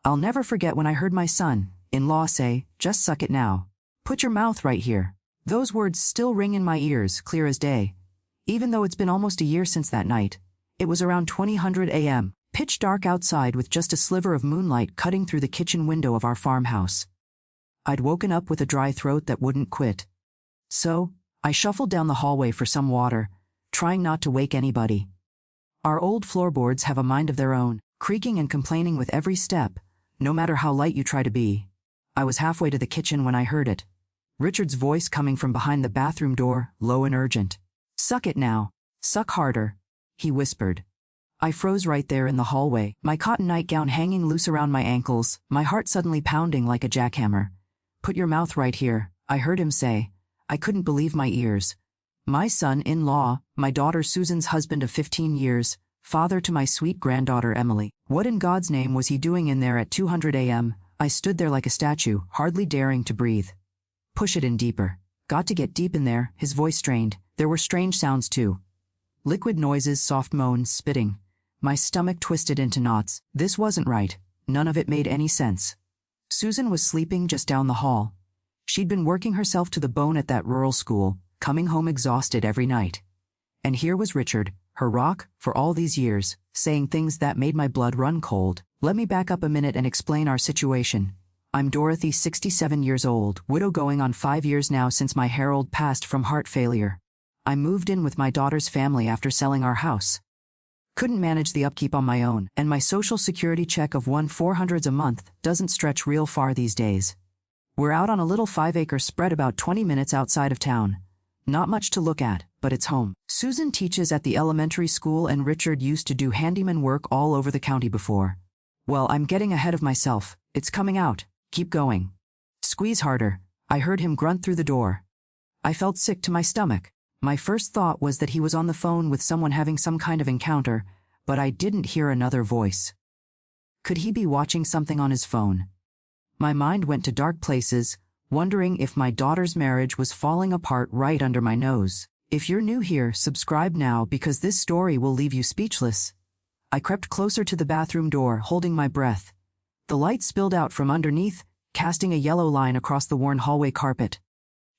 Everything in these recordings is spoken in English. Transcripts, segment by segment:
I'll never forget when I heard my son-in-law say, "Just suck it now. Put your mouth right here." Those words still ring in my ears, clear as day. Even though it's been almost a year since that night. It was around 2000 a.m., pitch dark outside with just a sliver of moonlight cutting through the kitchen window of our farmhouse. I'd woken up with a dry throat that wouldn't quit. So, I shuffled down the hallway for some water, trying not to wake anybody. Our old floorboards have a mind of their own, creaking and complaining with every step, no matter how light you try to be. I was halfway to the kitchen when I heard it. Richard's voice coming from behind the bathroom door, low and urgent. "Suck it now. Suck harder," he whispered. I froze right there in the hallway, my cotton nightgown hanging loose around my ankles, my heart suddenly pounding like a jackhammer. "Put your mouth right here," I heard him say. I couldn't believe my ears. My son-in-law, my daughter Susan's husband of 15 years, father to my sweet granddaughter Emily. What in God's name was he doing in there at 200 a.m.? I stood there like a statue, hardly daring to breathe. "Push it in deeper. Got to get deep in there," his voice strained. There were strange sounds too. Liquid noises, soft moans, spitting. My stomach twisted into knots. This wasn't right. None of it made any sense. Susan was sleeping just down the hall. She'd been working herself to the bone at that rural school, coming home exhausted every night. And here was Richard, her rock, for all these years, saying things that made my blood run cold. Let me back up a minute and explain our situation. I'm Dorothy, 67 years old, widow going on 5 years now since my Harold passed from heart failure. I moved in with my daughter's family after selling our house. Couldn't manage the upkeep on my own, and my social security check of $400 a month doesn't stretch real far these days. We're out on a little 5-acre spread about 20 minutes outside of town. Not much to look at, but it's home. Susan teaches at the elementary school and Richard used to do handyman work all over the county before. Well, I'm getting ahead of myself. It's coming out. Keep going. Squeeze harder. I heard him grunt through the door. I felt sick to my stomach. My first thought was that he was on the phone with someone having some kind of encounter, but I didn't hear another voice. Could he be watching something on his phone? My mind went to dark places, wondering if my daughter's marriage was falling apart right under my nose. If you're new here, subscribe now because this story will leave you speechless. I crept closer to the bathroom door, holding my breath. The light spilled out from underneath, casting a yellow line across the worn hallway carpet.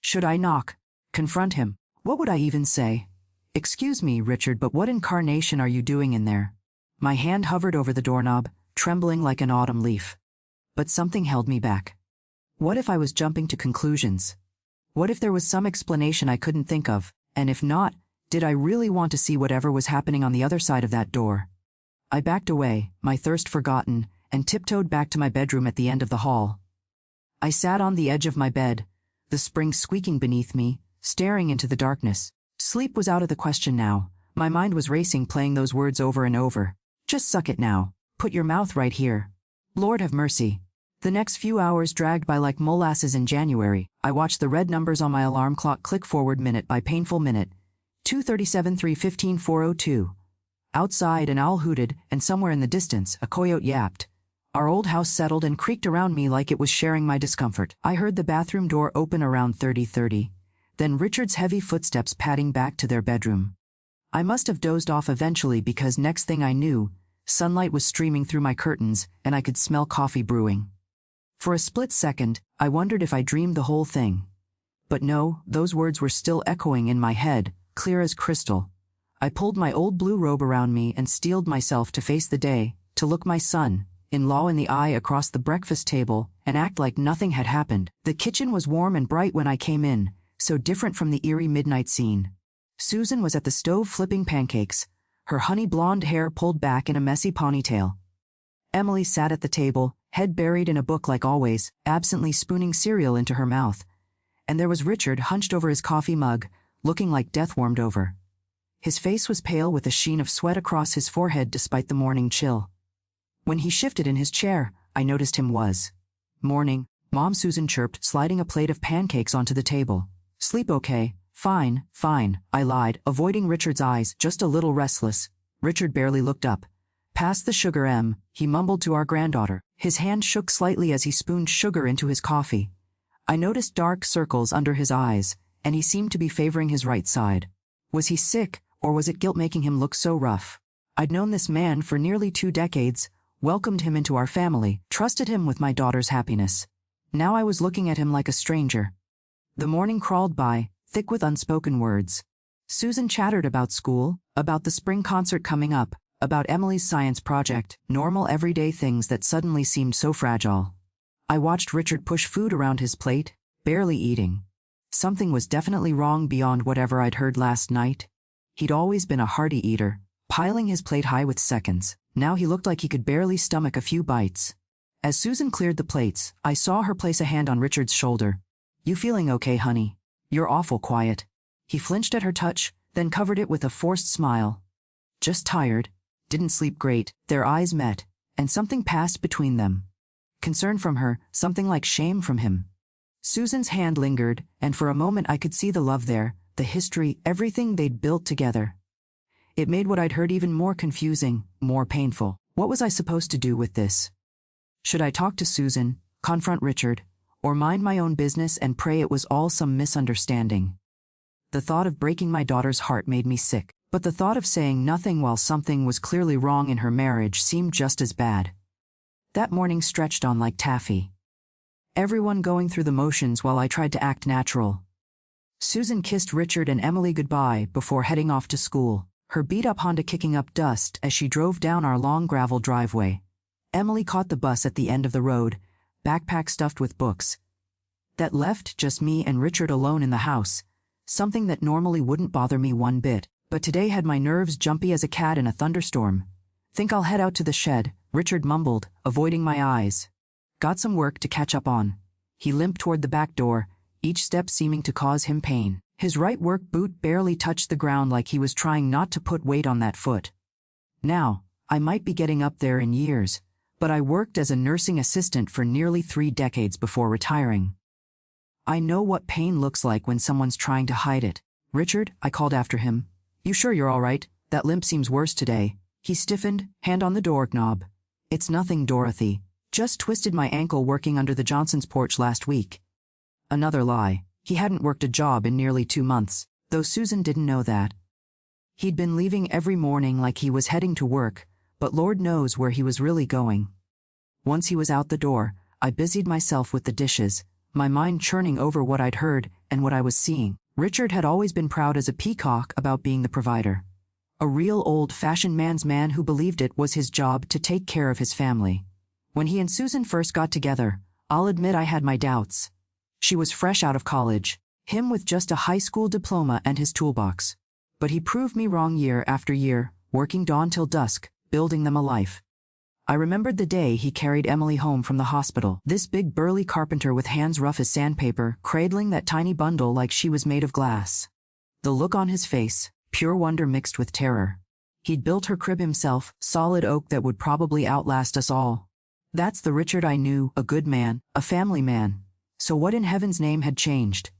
Should I knock? Confront him? What would I even say? "Excuse me, Richard, but what incarnation are you doing in there?" My hand hovered over the doorknob, trembling like an autumn leaf. But something held me back. What if I was jumping to conclusions? What if there was some explanation I couldn't think of, and if not, did I really want to see whatever was happening on the other side of that door? I backed away, my thirst forgotten, and tiptoed back to my bedroom at the end of the hall. I sat on the edge of my bed, the spring squeaking beneath me, staring into the darkness. Sleep was out of the question now. My mind was racing, playing those words over and over. "Just suck it now. Put your mouth right here." Lord have mercy. The next few hours dragged by like molasses in January. I watched the red numbers on my alarm clock click forward minute by painful minute. 2:37, 3:15, 4:02. Outside, an owl hooted, and somewhere in the distance, a coyote yapped. Our old house settled and creaked around me like it was sharing my discomfort. I heard the bathroom door open around 30:30. Then Richard's heavy footsteps padding back to their bedroom. I must have dozed off eventually because next thing I knew, sunlight was streaming through my curtains and I could smell coffee brewing. For a split second, I wondered if I dreamed the whole thing. But no, those words were still echoing in my head, clear as crystal. I pulled my old blue robe around me and steeled myself to face the day, to look my son-in-law in the eye across the breakfast table and act like nothing had happened. The kitchen was warm and bright when I came in, so different from the eerie midnight scene. Susan was at the stove flipping pancakes, her honey blonde hair pulled back in a messy ponytail. Emily sat at the table, head buried in a book like always, absently spooning cereal into her mouth. And there was Richard hunched over his coffee mug, looking like death warmed over. His face was pale with a sheen of sweat across his forehead despite the morning chill. When he shifted in his chair, I noticed him was. "Morning," Mom Susan chirped, sliding a plate of pancakes onto the table. "Sleep okay?" Fine, I lied, avoiding Richard's eyes, just a little restless. Richard barely looked up. "Pass the sugar, Em," he mumbled to our granddaughter. His hand shook slightly as he spooned sugar into his coffee. I noticed dark circles under his eyes, and he seemed to be favoring his right side. Was he sick, or was it guilt making him look so rough? I'd known this man for nearly 2 decades. welcomed him into our family, trusted him with my daughter's happiness. Now I was looking at him like a stranger. The morning crawled by, thick with unspoken words. Susan chattered about school, about the spring concert coming up, about Emily's science project, normal everyday things that suddenly seemed so fragile. I watched Richard push food around his plate, barely eating. Something was definitely wrong beyond whatever I'd heard last night. He'd always been a hearty eater, piling his plate high with seconds. Now he looked like he could barely stomach a few bites. As Susan cleared the plates, I saw her place a hand on Richard's shoulder. "You feeling okay, honey? You're awful quiet." He flinched at her touch, then covered it with a forced smile. "Just tired. Didn't sleep great." Their eyes met, and something passed between them. Concern from her, something like shame from him. Susan's hand lingered, and for a moment I could see the love there, the history, everything they'd built together. It made what I'd heard even more confusing, more painful. What was I supposed to do with this? Should I talk to Susan, confront Richard, or mind my own business and pray it was all some misunderstanding? The thought of breaking my daughter's heart made me sick, but the thought of saying nothing while something was clearly wrong in her marriage seemed just as bad. That morning stretched on like taffy. Everyone going through the motions while I tried to act natural. Susan kissed Richard and Emily goodbye before heading off to school, her beat-up Honda kicking up dust as she drove down our long gravel driveway. Emily caught the bus at the end of the road, backpack stuffed with books. That left just me and Richard alone in the house, something that normally wouldn't bother me one bit, but today had my nerves jumpy as a cat in a thunderstorm. "Think I'll head out to the shed," Richard mumbled, avoiding my eyes. "Got some work to catch up on." He limped toward the back door, each step seeming to cause him pain. His right work boot barely touched the ground like he was trying not to put weight on that foot. Now, I might be getting up there in years, but I worked as a nursing assistant for nearly 3 decades before retiring. I know what pain looks like when someone's trying to hide it. "Richard," I called after him. "You sure you're all right? That limp seems worse today." He stiffened, hand on the doorknob. "It's nothing, Dorothy. Just twisted my ankle working under the Johnson's porch last week." Another lie. He hadn't worked a job in nearly 2 months, though Susan didn't know that. He'd been leaving every morning like he was heading to work, but Lord knows where he was really going. Once he was out the door, I busied myself with the dishes, my mind churning over what I'd heard and what I was seeing. Richard had always been proud as a peacock about being the provider. A real old-fashioned man's man who believed it was his job to take care of his family. When he and Susan first got together, I'll admit I had my doubts. She was fresh out of college, him with just a high school diploma and his toolbox. But he proved me wrong year after year, working dawn till dusk, building them a life. I remembered the day he carried Emily home from the hospital, this big burly carpenter with hands rough as sandpaper, cradling that tiny bundle like she was made of glass. The look on his face, pure wonder mixed with terror. He'd built her crib himself, solid oak that would probably outlast us all. That's the Richard I knew, a good man, a family man. So what in heaven's name had changed?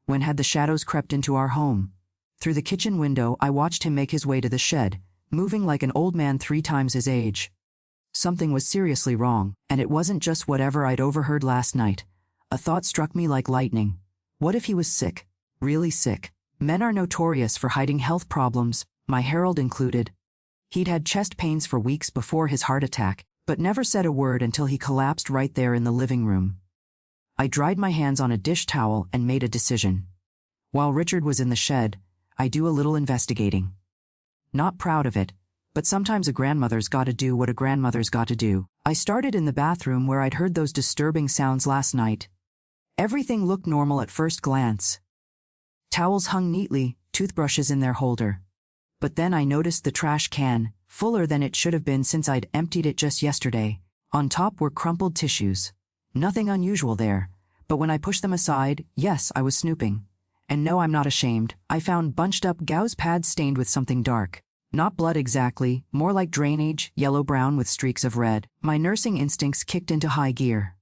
When had the shadows crept into our home? Through the kitchen window, I watched him make his way to the shed, moving like an old man 3 times his age. Something was seriously wrong, and it wasn't just whatever I'd overheard last night. A thought struck me like lightning. What if he was sick? Really sick? Men are notorious for hiding health problems, my Harold included. He'd had chest pains for weeks before his heart attack, but never said a word until he collapsed right there in the living room. I dried my hands on a dish towel and made a decision. While Richard was in the shed, I do a little investigating. Not proud of it, but sometimes a grandmother's gotta do what a grandmother's gotta do. I started in the bathroom where I'd heard those disturbing sounds last night. Everything looked normal at first glance. Towels hung neatly, toothbrushes in their holder. But then I noticed the trash can, fuller than it should have been since I'd emptied it just yesterday. On top were crumpled tissues. Nothing unusual there, but when I pushed them aside, yes, I was snooping. And no, I'm not ashamed, I found bunched-up gauze pads stained with something dark. Not blood exactly, more like drainage, yellow-brown with streaks of red. My nursing instincts kicked into high gear.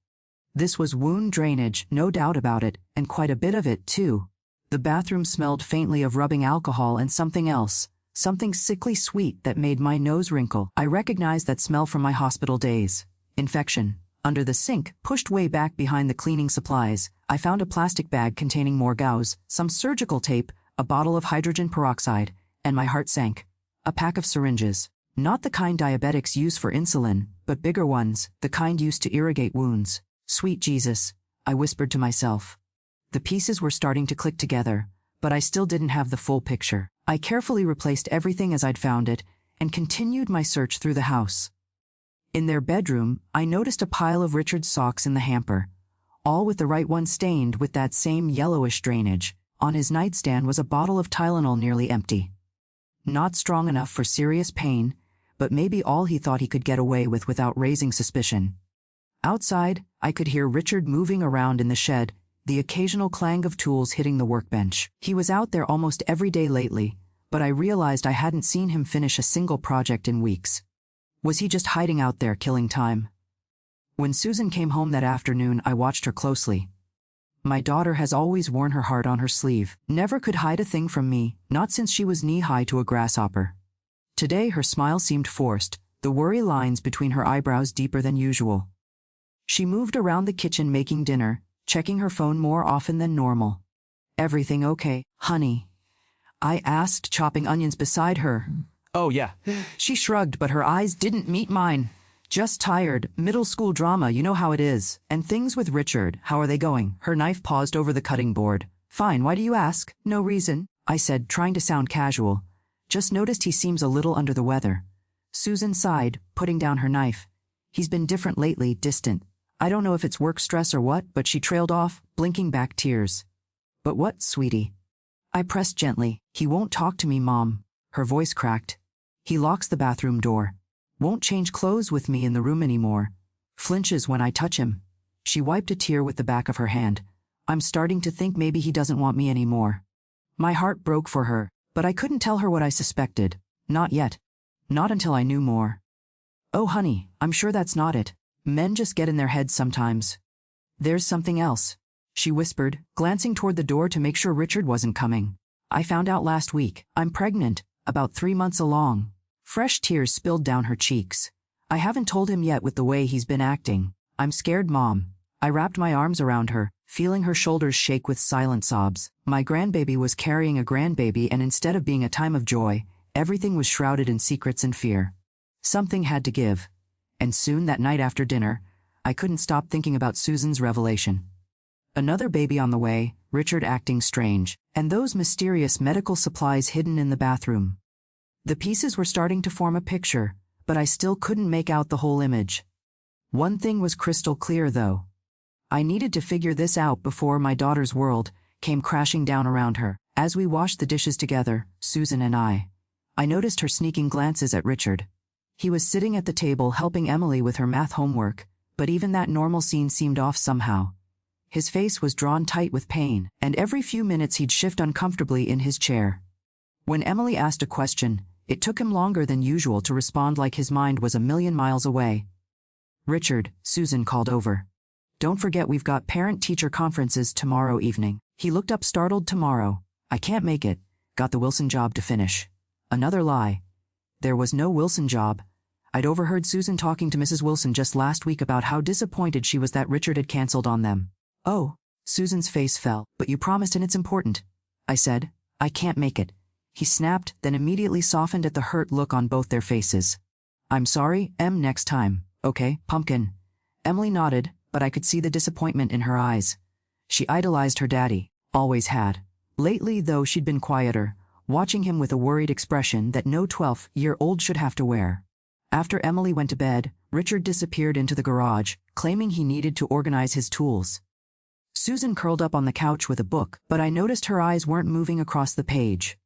This was wound drainage, no doubt about it, and quite a bit of it, too. The bathroom smelled faintly of rubbing alcohol and something else, something sickly sweet that made my nose wrinkle. I recognized that smell from my hospital days. Infection. Under the sink, pushed way back behind the cleaning supplies, I found a plastic bag containing more gauze, some surgical tape, a bottle of hydrogen peroxide, and my heart sank. A pack of syringes. Not the kind diabetics use for insulin, but bigger ones, the kind used to irrigate wounds. Sweet Jesus, I whispered to myself. The pieces were starting to click together, but I still didn't have the full picture. I carefully replaced everything as I'd found it, and continued my search through the house. In their bedroom, I noticed a pile of Richard's socks in the hamper, all with the right one stained with that same yellowish drainage. On his nightstand was a bottle of Tylenol nearly empty. Not strong enough for serious pain, but maybe all he thought he could get away with without raising suspicion. Outside, I could hear Richard moving around in the shed, the occasional clang of tools hitting the workbench. He was out there almost every day lately, but I realized I hadn't seen him finish a single project in weeks. Was he just hiding out there killing time? When Susan came home that afternoon, I watched her closely. My daughter has always worn her heart on her sleeve, never could hide a thing from me, not since she was knee-high to a grasshopper. Today her smile seemed forced, the worry lines between her eyebrows deeper than usual. She moved around the kitchen making dinner, checking her phone more often than normal. "Everything okay, honey?" I asked, chopping onions beside her. "Oh, yeah." She shrugged, but her eyes didn't meet mine. "Just tired, middle school drama, you know how it is. And things with Richard, how are they going?" Her knife paused over the cutting board. "Fine, why do you ask?" "No reason," I said, trying to sound casual. "Just noticed he seems a little under the weather." Susan sighed, putting down her knife. "He's been different lately, distant. I don't know if it's work stress or what," but she trailed off, blinking back tears. "But what, sweetie?" I pressed gently. "He won't talk to me, Mom." Her voice cracked. "He locks the bathroom door. Won't change clothes with me in the room anymore. Flinches when I touch him." She wiped a tear with the back of her hand. "I'm starting to think maybe he doesn't want me anymore." My heart broke for her, but I couldn't tell her what I suspected. Not yet. Not until I knew more. "Oh, honey, I'm sure that's not it. Men just get in their heads sometimes. There's something else," she whispered, glancing toward the door to make sure Richard wasn't coming. "I found out last week. I'm pregnant, about 3 months along." Fresh tears spilled down her cheeks. "I haven't told him yet with the way he's been acting. I'm scared, Mom." I wrapped my arms around her, feeling her shoulders shake with silent sobs. My grandbaby was carrying a grandbaby, and instead of being a time of joy, everything was shrouded in secrets and fear. Something had to give. And soon that night after dinner, I couldn't stop thinking about Susan's revelation. Another baby on the way, Richard acting strange, and those mysterious medical supplies hidden in the bathroom. The pieces were starting to form a picture, but I still couldn't make out the whole image. One thing was crystal clear, though. I needed to figure this out before my daughter's world came crashing down around her. As we washed the dishes together, Susan and I noticed her sneaking glances at Richard. He was sitting at the table helping Emily with her math homework, but even that normal scene seemed off somehow. His face was drawn tight with pain, and every few minutes he'd shift uncomfortably in his chair. When Emily asked a question, it took him longer than usual to respond, like his mind was a million miles away. "Richard," Susan called over. "Don't forget we've got parent-teacher conferences tomorrow evening." He looked up startled. "Tomorrow? I can't make it. Got the Wilson job to finish." Another lie. There was no Wilson job. I'd overheard Susan talking to Mrs. Wilson just last week about how disappointed she was that Richard had canceled on them. "Oh." Susan's face fell. "But you promised, and it's important." I said. "I can't make it." He snapped, then immediately softened at the hurt look on both their faces. "I'm sorry, Em, next time, okay, pumpkin?" Emily nodded, but I could see the disappointment in her eyes. She idolized her daddy, always had. Lately, though, she'd been quieter, watching him with a worried expression that no 12-year-old should have to wear. After Emily went to bed, Richard disappeared into the garage, claiming he needed to organize his tools. Susan curled up on the couch with a book, but I noticed her eyes weren't moving across the page.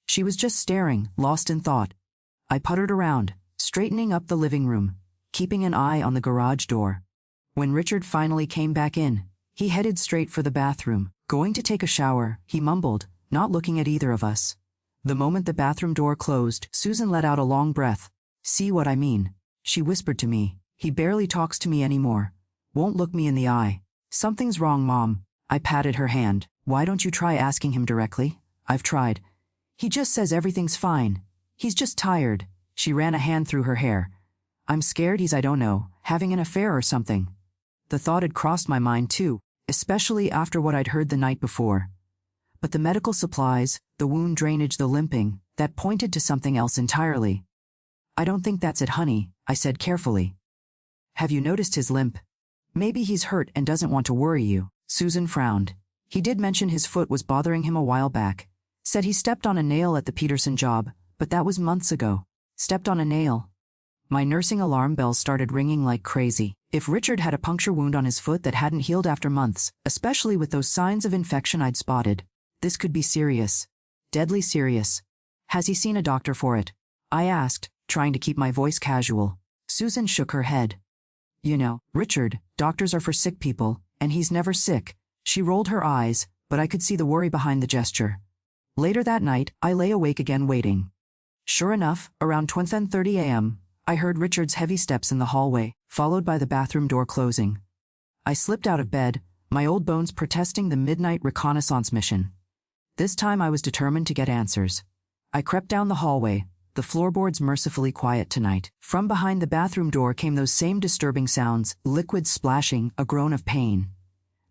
She was just staring, lost in thought. I puttered around, straightening up the living room, keeping an eye on the garage door. When Richard finally came back in, he headed straight for the bathroom. "Going to take a shower," he mumbled, not looking at either of us. The moment the bathroom door closed, Susan let out a long breath. "See what I mean?" she whispered to me. "He barely talks to me anymore. Won't look me in the eye." "Something's wrong, Mom." I patted her hand. "Why don't you try asking him directly?" "I've tried. He just says everything's fine. He's just tired." She ran a hand through her hair. "I'm scared he's, I don't know, having an affair or something." The thought had crossed my mind too, especially after what I'd heard the night before. But the medical supplies, the wound drainage, the limping, that pointed to something else entirely. I don't think that's it, honey, I said carefully. Have you noticed his limp? Maybe he's hurt and doesn't want to worry you. Susan frowned. He did mention his foot was bothering him a while back. Said he stepped on a nail at the Peterson job, but that was months ago. Stepped on a nail. My nursing alarm bells started ringing like crazy. If Richard had a puncture wound on his foot that hadn't healed after months, especially with those signs of infection I'd spotted, this could be serious. Deadly serious. Has he seen a doctor for it? I asked, trying to keep my voice casual. Susan shook her head. You know, Richard, doctors are for sick people, and he's never sick. She rolled her eyes, but I could see the worry behind the gesture. Later that night, I lay awake again waiting. Sure enough, around 10:30 a.m., I heard Richard's heavy steps in the hallway, followed by the bathroom door closing. I slipped out of bed, my old bones protesting the midnight reconnaissance mission. This time I was determined to get answers. I crept down the hallway, the floorboards mercifully quiet tonight. From behind the bathroom door came those same disturbing sounds, liquid splashing, a groan of pain.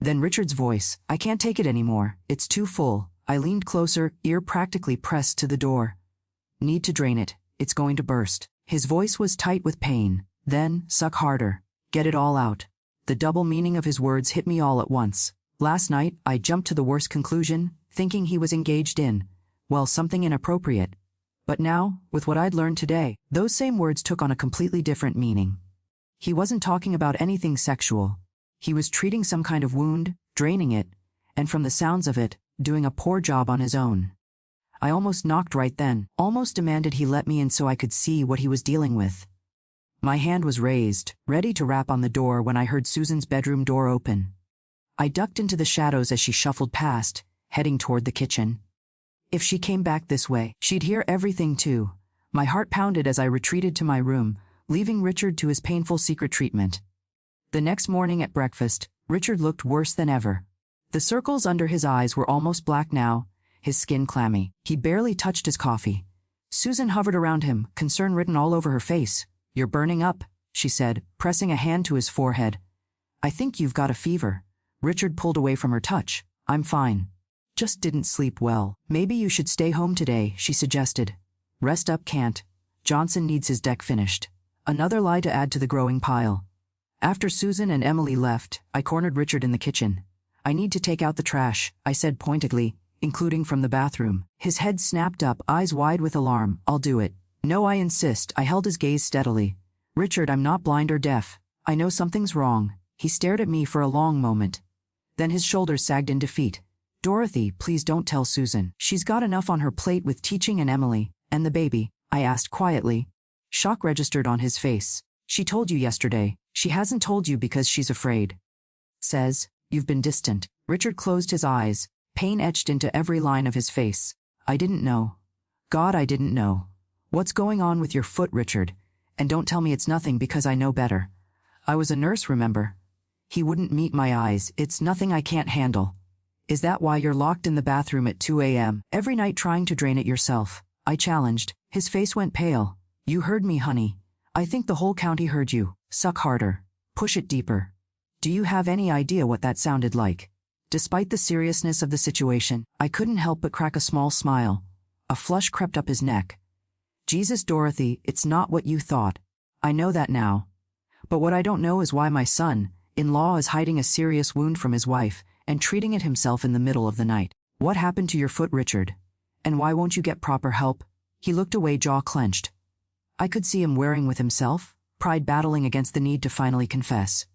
Then Richard's voice, I can't take it anymore, it's too full. I leaned closer, ear practically pressed to the door. Need to drain it, it's going to burst. His voice was tight with pain. Then, suck harder. Get it all out. The double meaning of his words hit me all at once. Last night, I jumped to the worst conclusion, thinking he was engaged in, well, something inappropriate. But now, with what I'd learned today, those same words took on a completely different meaning. He wasn't talking about anything sexual. He was treating some kind of wound, draining it, and from the sounds of it, doing a poor job on his own. I almost knocked right then, almost demanded he let me in so I could see what he was dealing with. My hand was raised, ready to rap on the door when I heard Susan's bedroom door open. I ducked into the shadows as she shuffled past, heading toward the kitchen. If she came back this way, she'd hear everything too. My heart pounded as I retreated to my room, leaving Richard to his painful secret treatment. The next morning at breakfast, Richard looked worse than ever. The circles under his eyes were almost black now, his skin clammy. He barely touched his coffee. Susan hovered around him, concern written all over her face. You're burning up, she said, pressing a hand to his forehead. I think you've got a fever. Richard pulled away from her touch. I'm fine. Just didn't sleep well. Maybe you should stay home today, she suggested. Rest up can't. Johnson needs his deck finished. Another lie to add to the growing pile. After Susan and Emily left, I cornered Richard in the kitchen. I need to take out the trash, I said pointedly, including from the bathroom. His head snapped up, eyes wide with alarm. I'll do it. No, I insist. I held his gaze steadily. Richard, I'm not blind or deaf. I know something's wrong. He stared at me for a long moment. Then his shoulders sagged in defeat. Dorothy, please don't tell Susan. She's got enough on her plate with teaching and Emily, and the baby, I asked quietly. Shock registered on his face. She told you yesterday. She hasn't told you because she's afraid. Says, you've been distant. Richard closed his eyes, pain etched into every line of his face. I didn't know. God, I didn't know. What's going on with your foot, Richard? And don't tell me it's nothing because I know better. I was a nurse, remember? He wouldn't meet my eyes. It's nothing I can't handle. Is that why you're locked in the bathroom at 2 a.m. every night trying to drain it yourself? I challenged. His face went pale. You heard me, honey. I think the whole county heard you. Suck harder. Push it deeper. Do you have any idea what that sounded like? Despite the seriousness of the situation, I couldn't help but crack a small smile. A flush crept up his neck. Jesus, Dorothy, it's not what you thought. I know that now. But what I don't know is why my son-in-law is hiding a serious wound from his wife and treating it himself in the middle of the night. What happened to your foot, Richard? And why won't you get proper help? He looked away, jaw clenched. I could see him wearing with himself, pride battling against the need to finally confess.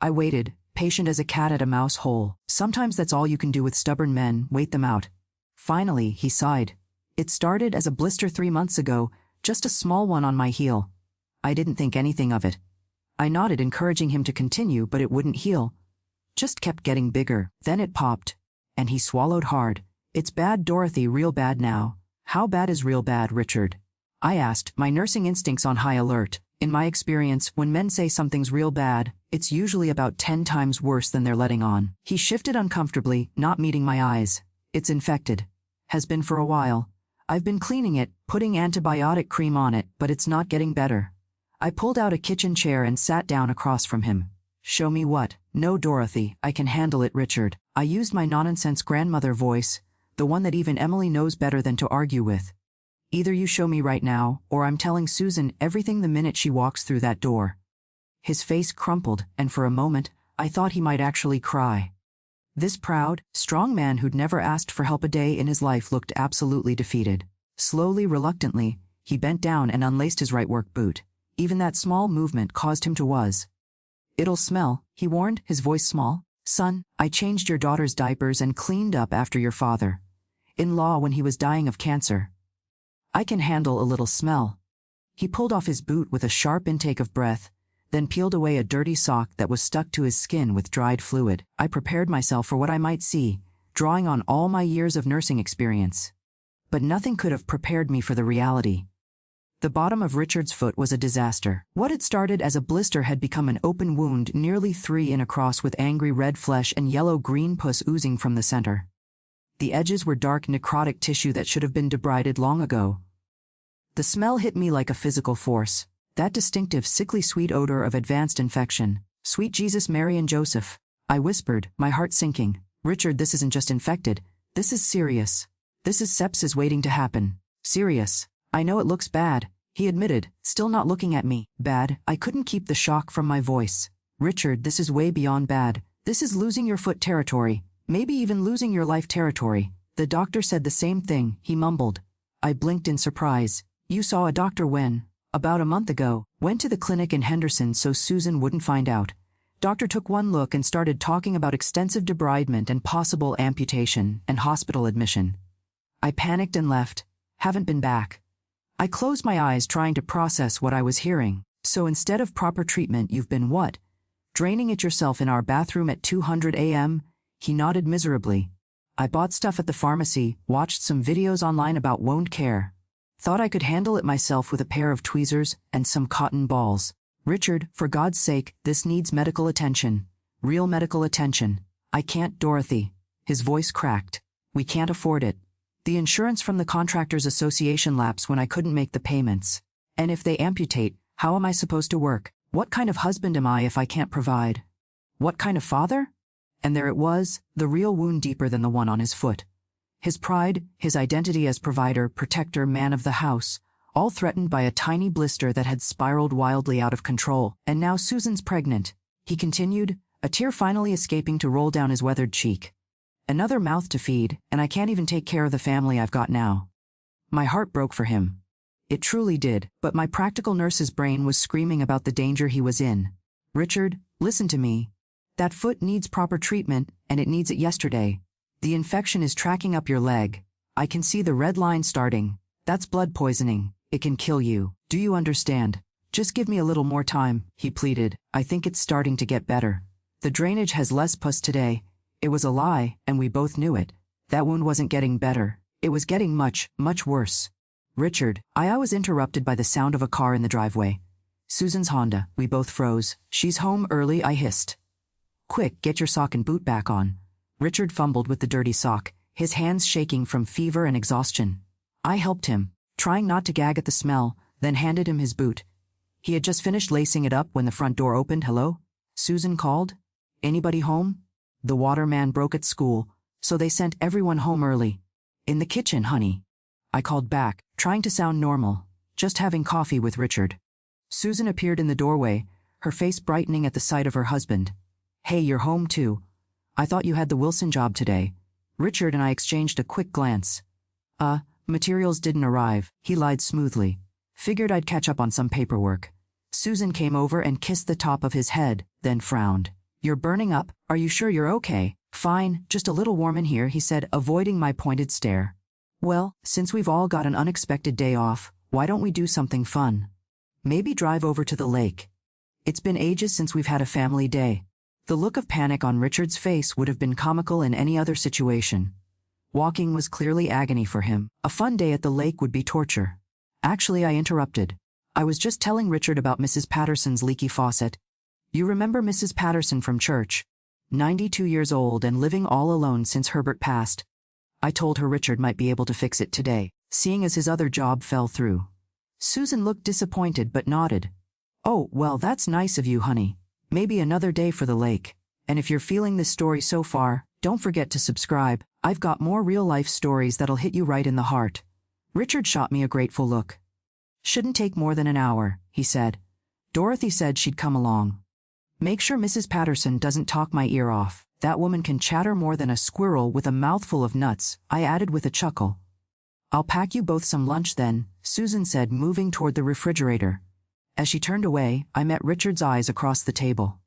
I waited, patient as a cat at a mouse hole. Sometimes that's all you can do with stubborn men, wait them out. Finally, he sighed. It started as a blister 3 months ago, just a small one on my heel. I didn't think anything of it. I nodded, encouraging him to continue, but it wouldn't heal. Just kept getting bigger. Then it popped. And he swallowed hard. It's bad, Dorothy, real bad now. How bad is real bad, Richard? I asked, my nursing instincts on high alert. In my experience, when men say something's real bad, it's usually about 10 times worse than they're letting on. He shifted uncomfortably, not meeting my eyes. It's infected. Has been for a while. I've been cleaning it, putting antibiotic cream on it, but it's not getting better. I pulled out a kitchen chair and sat down across from him. Show me what? No, Dorothy, I can handle it, Richard. I used my nonsense grandmother voice, the one that even Emily knows better than to argue with. Either you show me right now, or I'm telling Susan everything the minute she walks through that door." His face crumpled, and for a moment, I thought he might actually cry. This proud, strong man who'd never asked for help a day in his life looked absolutely defeated. Slowly, reluctantly, he bent down and unlaced his right work boot. Even that small movement caused him to wheeze. "It'll smell," he warned, his voice small. "Son, I changed your daughter's diapers and cleaned up after your father-in-law when he was dying of cancer. I can handle a little smell." He pulled off his boot with a sharp intake of breath, then peeled away a dirty sock that was stuck to his skin with dried fluid. I prepared myself for what I might see, drawing on all my years of nursing experience. But nothing could have prepared me for the reality. The bottom of Richard's foot was a disaster. What had started as a blister had become an open wound nearly 3 in across with angry red flesh and yellow-green pus oozing from the center. The edges were dark necrotic tissue that should have been debrided long ago. The smell hit me like a physical force. That distinctive sickly sweet odor of advanced infection. "Sweet Jesus, Mary and Joseph," I whispered, my heart sinking. "Richard, this isn't just infected. This is serious. This is sepsis waiting to happen. Serious. I know it looks bad," he admitted, still not looking at me. "Bad." I couldn't keep the shock from my voice. "Richard, this is way beyond bad. This is losing your foot territory, maybe even losing your life territory." The doctor said the same thing, he mumbled. I blinked in surprise. "You saw a doctor when?" "About a month ago. Went to the clinic in Henderson so Susan wouldn't find out." Doctor took one look and started talking about extensive debridement and possible amputation and hospital admission. I panicked and left. Haven't been back. I closed my eyes trying to process what I was hearing. "So instead of proper treatment, you've been what? Draining it yourself in our bathroom at 200 a.m.? He nodded miserably. "I bought stuff at the pharmacy, watched some videos online about wound care. Thought I could handle it myself with a pair of tweezers and some cotton balls." "Richard, for God's sake, this needs medical attention. Real medical attention." "I can't, Dorothy." His voice cracked. "We can't afford it. The insurance from the Contractors Association lapsed when I couldn't make the payments. And if they amputate, how am I supposed to work? What kind of husband am I if I can't provide? What kind of father?" And there it was, the real wound deeper than the one on his foot. His pride, his identity as provider, protector, man of the house, all threatened by a tiny blister that had spiraled wildly out of control. "And now Susan's pregnant," he continued, a tear finally escaping to roll down his weathered cheek. "Another mouth to feed, and I can't even take care of the family I've got now." My heart broke for him. It truly did, but my practical nurse's brain was screaming about the danger he was in. "Richard, listen to me. That foot needs proper treatment, and it needs it yesterday. The infection is tracking up your leg. I can see the red line starting. That's blood poisoning. It can kill you. Do you understand? Just give me a little more time," he pleaded. "I think it's starting to get better. The drainage has less pus today." It was a lie, and we both knew it. That wound wasn't getting better. It was getting much, much worse. "Richard," I was interrupted by the sound of a car in the driveway. Susan's Honda. We both froze. "She's home early," I hissed. "Quick, get your sock and boot back on." Richard fumbled with the dirty sock, his hands shaking from fever and exhaustion. I helped him, trying not to gag at the smell, then handed him his boot. He had just finished lacing it up when the front door opened. "Hello?" Susan called. "Anybody home?" "The waterman broke at school, so they sent everyone home early." "In the kitchen, honey." I called back, trying to sound normal, "Just having coffee with Richard." Susan appeared in the doorway, her face brightening at the sight of her husband. "Hey, you're home too. I thought you had the Wilson job today." Richard and I exchanged a quick glance. Materials didn't arrive," he lied smoothly. "Figured I'd catch up on some paperwork." Susan came over and kissed the top of his head, then frowned. "You're burning up. Are you sure you're okay?" "Fine, just a little warm in here," he said, avoiding my pointed stare. "Well, since we've all got an unexpected day off, why don't we do something fun? Maybe drive over to the lake. It's been ages since we've had a family day." The look of panic on Richard's face would have been comical in any other situation. Walking was clearly agony for him. A fun day at the lake would be torture. Actually, I interrupted. "I was just telling Richard about Mrs. Patterson's leaky faucet. You remember Mrs. Patterson from church? 92 years old and living all alone since Herbert passed. I told her Richard might be able to fix it today, seeing as his other job fell through." Susan looked disappointed but nodded. "Oh, well, that's nice of you, honey. Maybe another day for the lake. And if you're feeling this story so far, don't forget to subscribe. I've got more real-life stories that'll hit you right in the heart." Richard shot me a grateful look. Shouldn't take more than an hour, he said. Dorothy said she'd come along. Make sure Mrs. Patterson doesn't talk my ear off. That woman can chatter more than a squirrel with a mouthful of nuts, I added with a chuckle. I'll pack you both some lunch then, Susan said, moving toward the refrigerator. As she turned away, I met Richard's eyes across the table.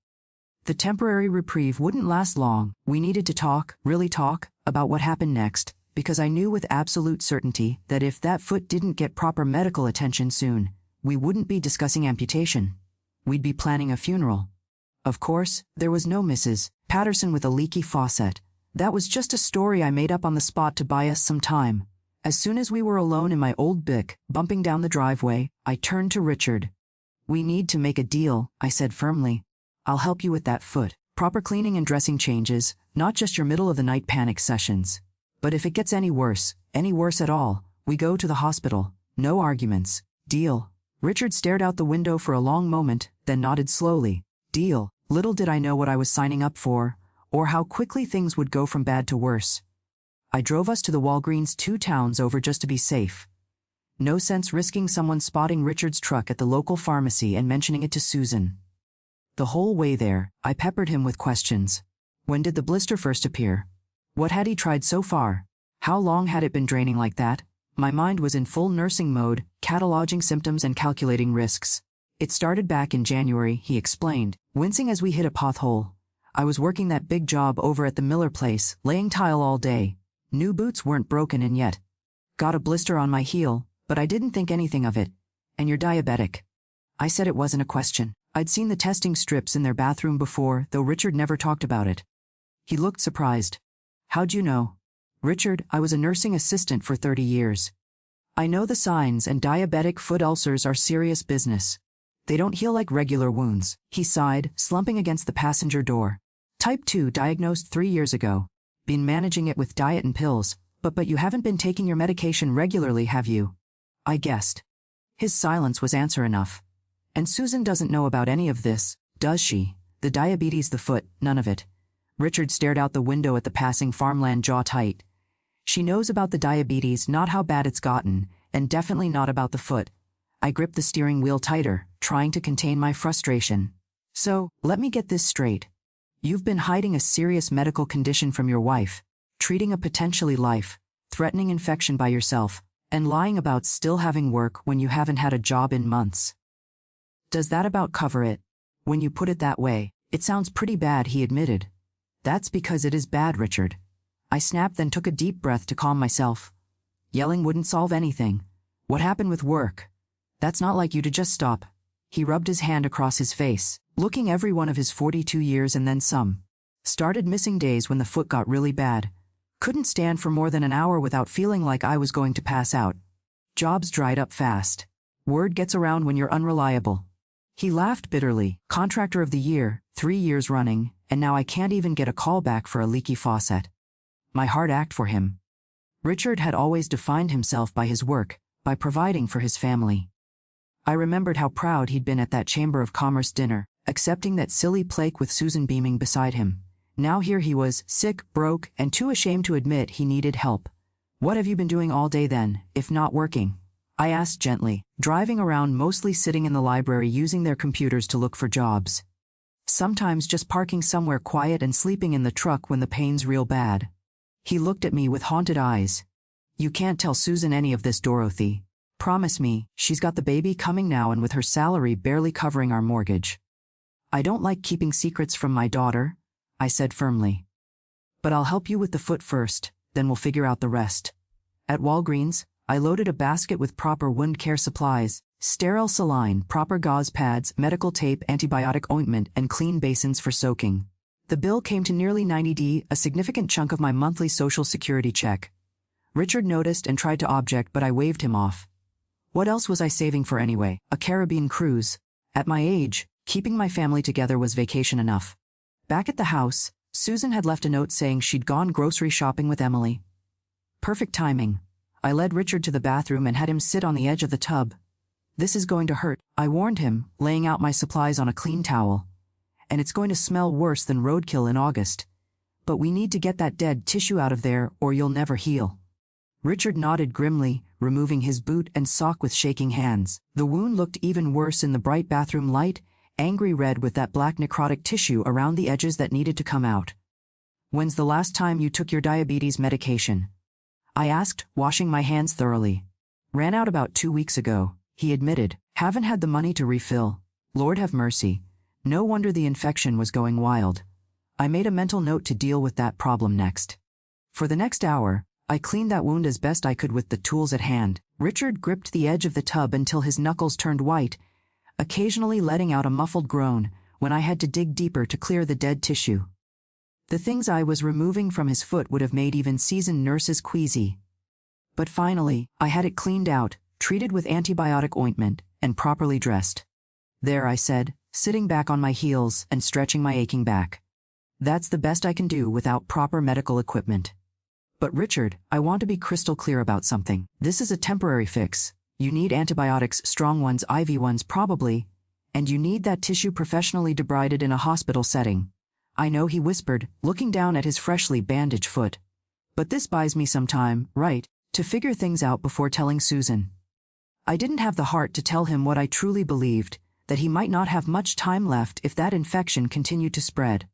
The temporary reprieve wouldn't last long. We needed to talk, really talk, about what happened next, because I knew with absolute certainty that if that foot didn't get proper medical attention soon, we wouldn't be discussing amputation. We'd be planning a funeral. Of course, there was no Mrs. Patterson with a leaky faucet. That was just a story I made up on the spot to buy us some time. As soon as we were alone in my old Bic, bumping down the driveway, I turned to Richard. We need to make a deal, I said firmly. I'll help you with that foot. Proper cleaning and dressing changes, not just your middle-of-the-night panic sessions. But if it gets any worse at all, we go to the hospital. No arguments. Deal. Richard stared out the window for a long moment, then nodded slowly. Deal. Little did I know what I was signing up for, or how quickly things would go from bad to worse. I drove us to the Walgreens 2 towns over just to be safe. No sense risking someone spotting Richard's truck at the local pharmacy and mentioning it to Susan. The whole way there, I peppered him with questions. When did the blister first appear? What had he tried so far? How long had it been draining like that? My mind was in full nursing mode, cataloging symptoms and calculating risks. It started back in January, he explained, wincing as we hit a pothole. I was working that big job over at the Miller place, laying tile all day. New boots weren't broken in yet. Got a blister on my heel, but I didn't think anything of it. And you're diabetic. I said it wasn't a question. I'd seen the testing strips in their bathroom before, though Richard never talked about it. He looked surprised. How'd you know? Richard, I was a nursing assistant for 30 years. I know the signs, and diabetic foot ulcers are serious business. They don't heal like regular wounds, he sighed, slumping against the passenger door. Type 2 diagnosed 3 years ago. Been managing it with diet and pills, but you haven't been taking your medication regularly, have you? I guessed. His silence was answer enough. And Susan doesn't know about any of this, does she? The diabetes, the foot, none of it. Richard stared out the window at the passing farmland, jaw tight. She knows about the diabetes, not how bad it's gotten, and definitely not about the foot. I gripped the steering wheel tighter, trying to contain my frustration. So, let me get this straight. You've been hiding a serious medical condition from your wife, treating a potentially life-threatening infection by yourself, and lying about still having work when you haven't had a job in months. Does that about cover it? When you put it that way, it sounds pretty bad, he admitted. That's because it is bad, Richard. I snapped, then took a deep breath to calm myself. Yelling wouldn't solve anything. What happened with work? That's not like you to just stop. He rubbed his hand across his face, looking every one of his 42 years and then some. Started missing days when the foot got really bad. Couldn't stand for more than an hour without feeling like I was going to pass out. Jobs dried up fast. Word gets around when you're unreliable. He laughed bitterly. Contractor of the year, 3 years running, and now I can't even get a call back for a leaky faucet. My heart ached for him. Richard had always defined himself by his work, by providing for his family. I remembered how proud he'd been at that Chamber of Commerce dinner, accepting that silly plate with Susan beaming beside him. Now here he was, sick, broke, and too ashamed to admit he needed help. What have you been doing all day then, if not working? I asked gently, driving around, mostly sitting in the library using their computers to look for jobs. Sometimes just parking somewhere quiet and sleeping in the truck when the pain's real bad. He looked at me with haunted eyes. You can't tell Susan any of this, Dorothy. Promise me, she's got the baby coming now and with her salary barely covering our mortgage. I don't like keeping secrets from my daughter, I said firmly. But I'll help you with the foot first, then we'll figure out the rest. At Walgreens, I loaded a basket with proper wound care supplies, sterile saline, proper gauze pads, medical tape, antibiotic ointment, and clean basins for soaking. The bill came to nearly $90, a significant chunk of my monthly Social Security check. Richard noticed and tried to object, but I waved him off. What else was I saving for anyway? A Caribbean cruise. At my age, keeping my family together was vacation enough. Back at the house, Susan had left a note saying she'd gone grocery shopping with Emily. Perfect timing. I led Richard to the bathroom and had him sit on the edge of the tub. This is going to hurt, I warned him, laying out my supplies on a clean towel. And it's going to smell worse than roadkill in August. But we need to get that dead tissue out of there or you'll never heal. Richard nodded grimly, removing his boot and sock with shaking hands. The wound looked even worse in the bright bathroom light, angry red with that black necrotic tissue around the edges that needed to come out. "When's the last time you took your diabetes medication?" I asked, washing my hands thoroughly. "Ran out about 2 weeks ago," he admitted. "Haven't had the money to refill. Lord have mercy. No wonder the infection was going wild." I made a mental note to deal with that problem next. For the next hour, I cleaned that wound as best I could with the tools at hand. Richard gripped the edge of the tub until his knuckles turned white, occasionally letting out a muffled groan when I had to dig deeper to clear the dead tissue. The things I was removing from his foot would have made even seasoned nurses queasy. But finally, I had it cleaned out, treated with antibiotic ointment, and properly dressed. "There," I said, sitting back on my heels and stretching my aching back. "That's the best I can do without proper medical equipment." "But Richard, I want to be crystal clear about something. This is a temporary fix. You need antibiotics, strong ones, IV ones probably, and you need that tissue professionally debrided in a hospital setting." "I know," he whispered, looking down at his freshly bandaged foot. "But this buys me some time, right, to figure things out before telling Susan." I didn't have the heart to tell him what I truly believed, that he might not have much time left if that infection continued to spread.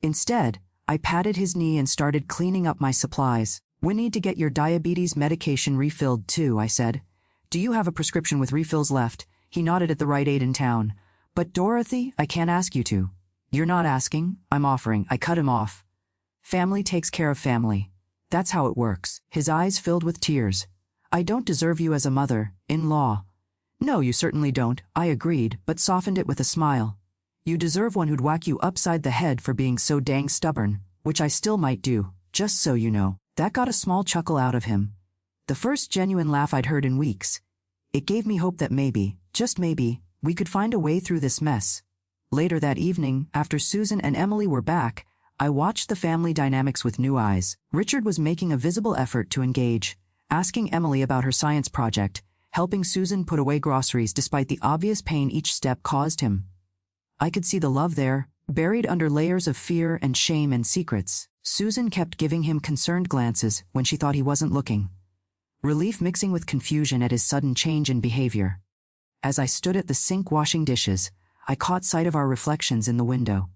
Instead, I patted his knee and started cleaning up my supplies. "We need to get your diabetes medication refilled too," I said. "Do you have a prescription with refills left?" He nodded at the Rite Aid in town. "But Dorothy, I can't ask you to." "You're not asking, I'm offering," I cut him off. "Family takes care of family. That's how it works." His eyes filled with tears. "I don't deserve you as a mother-in-law." "No, you certainly don't," I agreed, but softened it with a smile. "You deserve one who'd whack you upside the head for being so dang stubborn, which I still might do, just so you know." That got a small chuckle out of him. The first genuine laugh I'd heard in weeks. It gave me hope that maybe, just maybe, we could find a way through this mess. Later that evening, after Susan and Emily were back, I watched the family dynamics with new eyes. Richard was making a visible effort to engage, asking Emily about her science project, helping Susan put away groceries despite the obvious pain each step caused him. I could see the love there, buried under layers of fear and shame and secrets. Susan kept giving him concerned glances when she thought he wasn't looking. Relief mixing with confusion at his sudden change in behavior. As I stood at the sink washing dishes, I caught sight of our reflections in the window.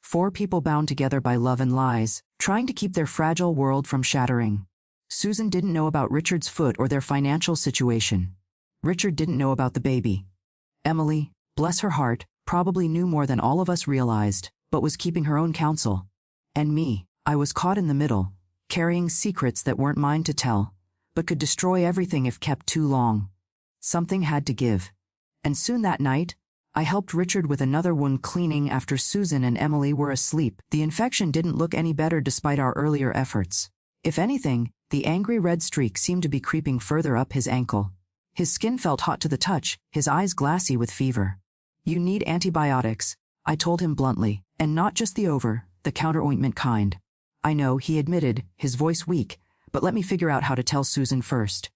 4 people bound together by love and lies, trying to keep their fragile world from shattering. Susan didn't know about Richard's foot or their financial situation. Richard didn't know about the baby. Emily, bless her heart, probably knew more than all of us realized, but was keeping her own counsel. And me, I was caught in the middle, carrying secrets that weren't mine to tell, but could destroy everything if kept too long. Something had to give. And soon that night, I helped Richard with another wound cleaning after Susan and Emily were asleep. The infection didn't look any better despite our earlier efforts. If anything, the angry red streak seemed to be creeping further up his ankle. His skin felt hot to the touch, his eyes glassy with fever. "You need antibiotics," I told him bluntly, "and not just the counter ointment kind." "I know," he admitted, his voice weak, "but let me figure out how to tell Susan first.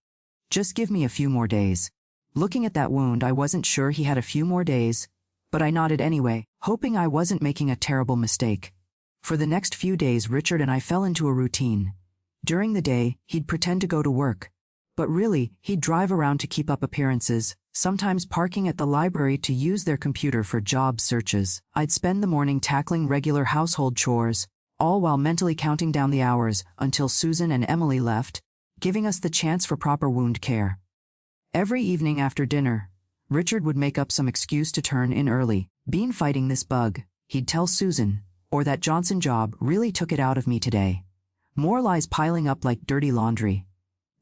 Just give me a few more days." Looking at that wound, I wasn't sure he had a few more days, but I nodded anyway, hoping I wasn't making a terrible mistake. For the next few days, Richard and I fell into a routine. During the day, he'd pretend to go to work. But really, he'd drive around to keep up appearances, sometimes parking at the library to use their computer for job searches. I'd spend the morning tackling regular household chores, all while mentally counting down the hours until Susan and Emily left, giving us the chance for proper wound care. Every evening after dinner, Richard would make up some excuse to turn in early. "Been fighting this bug," he'd tell Susan, or "that Johnson job really took it out of me today." More lies piling up like dirty laundry.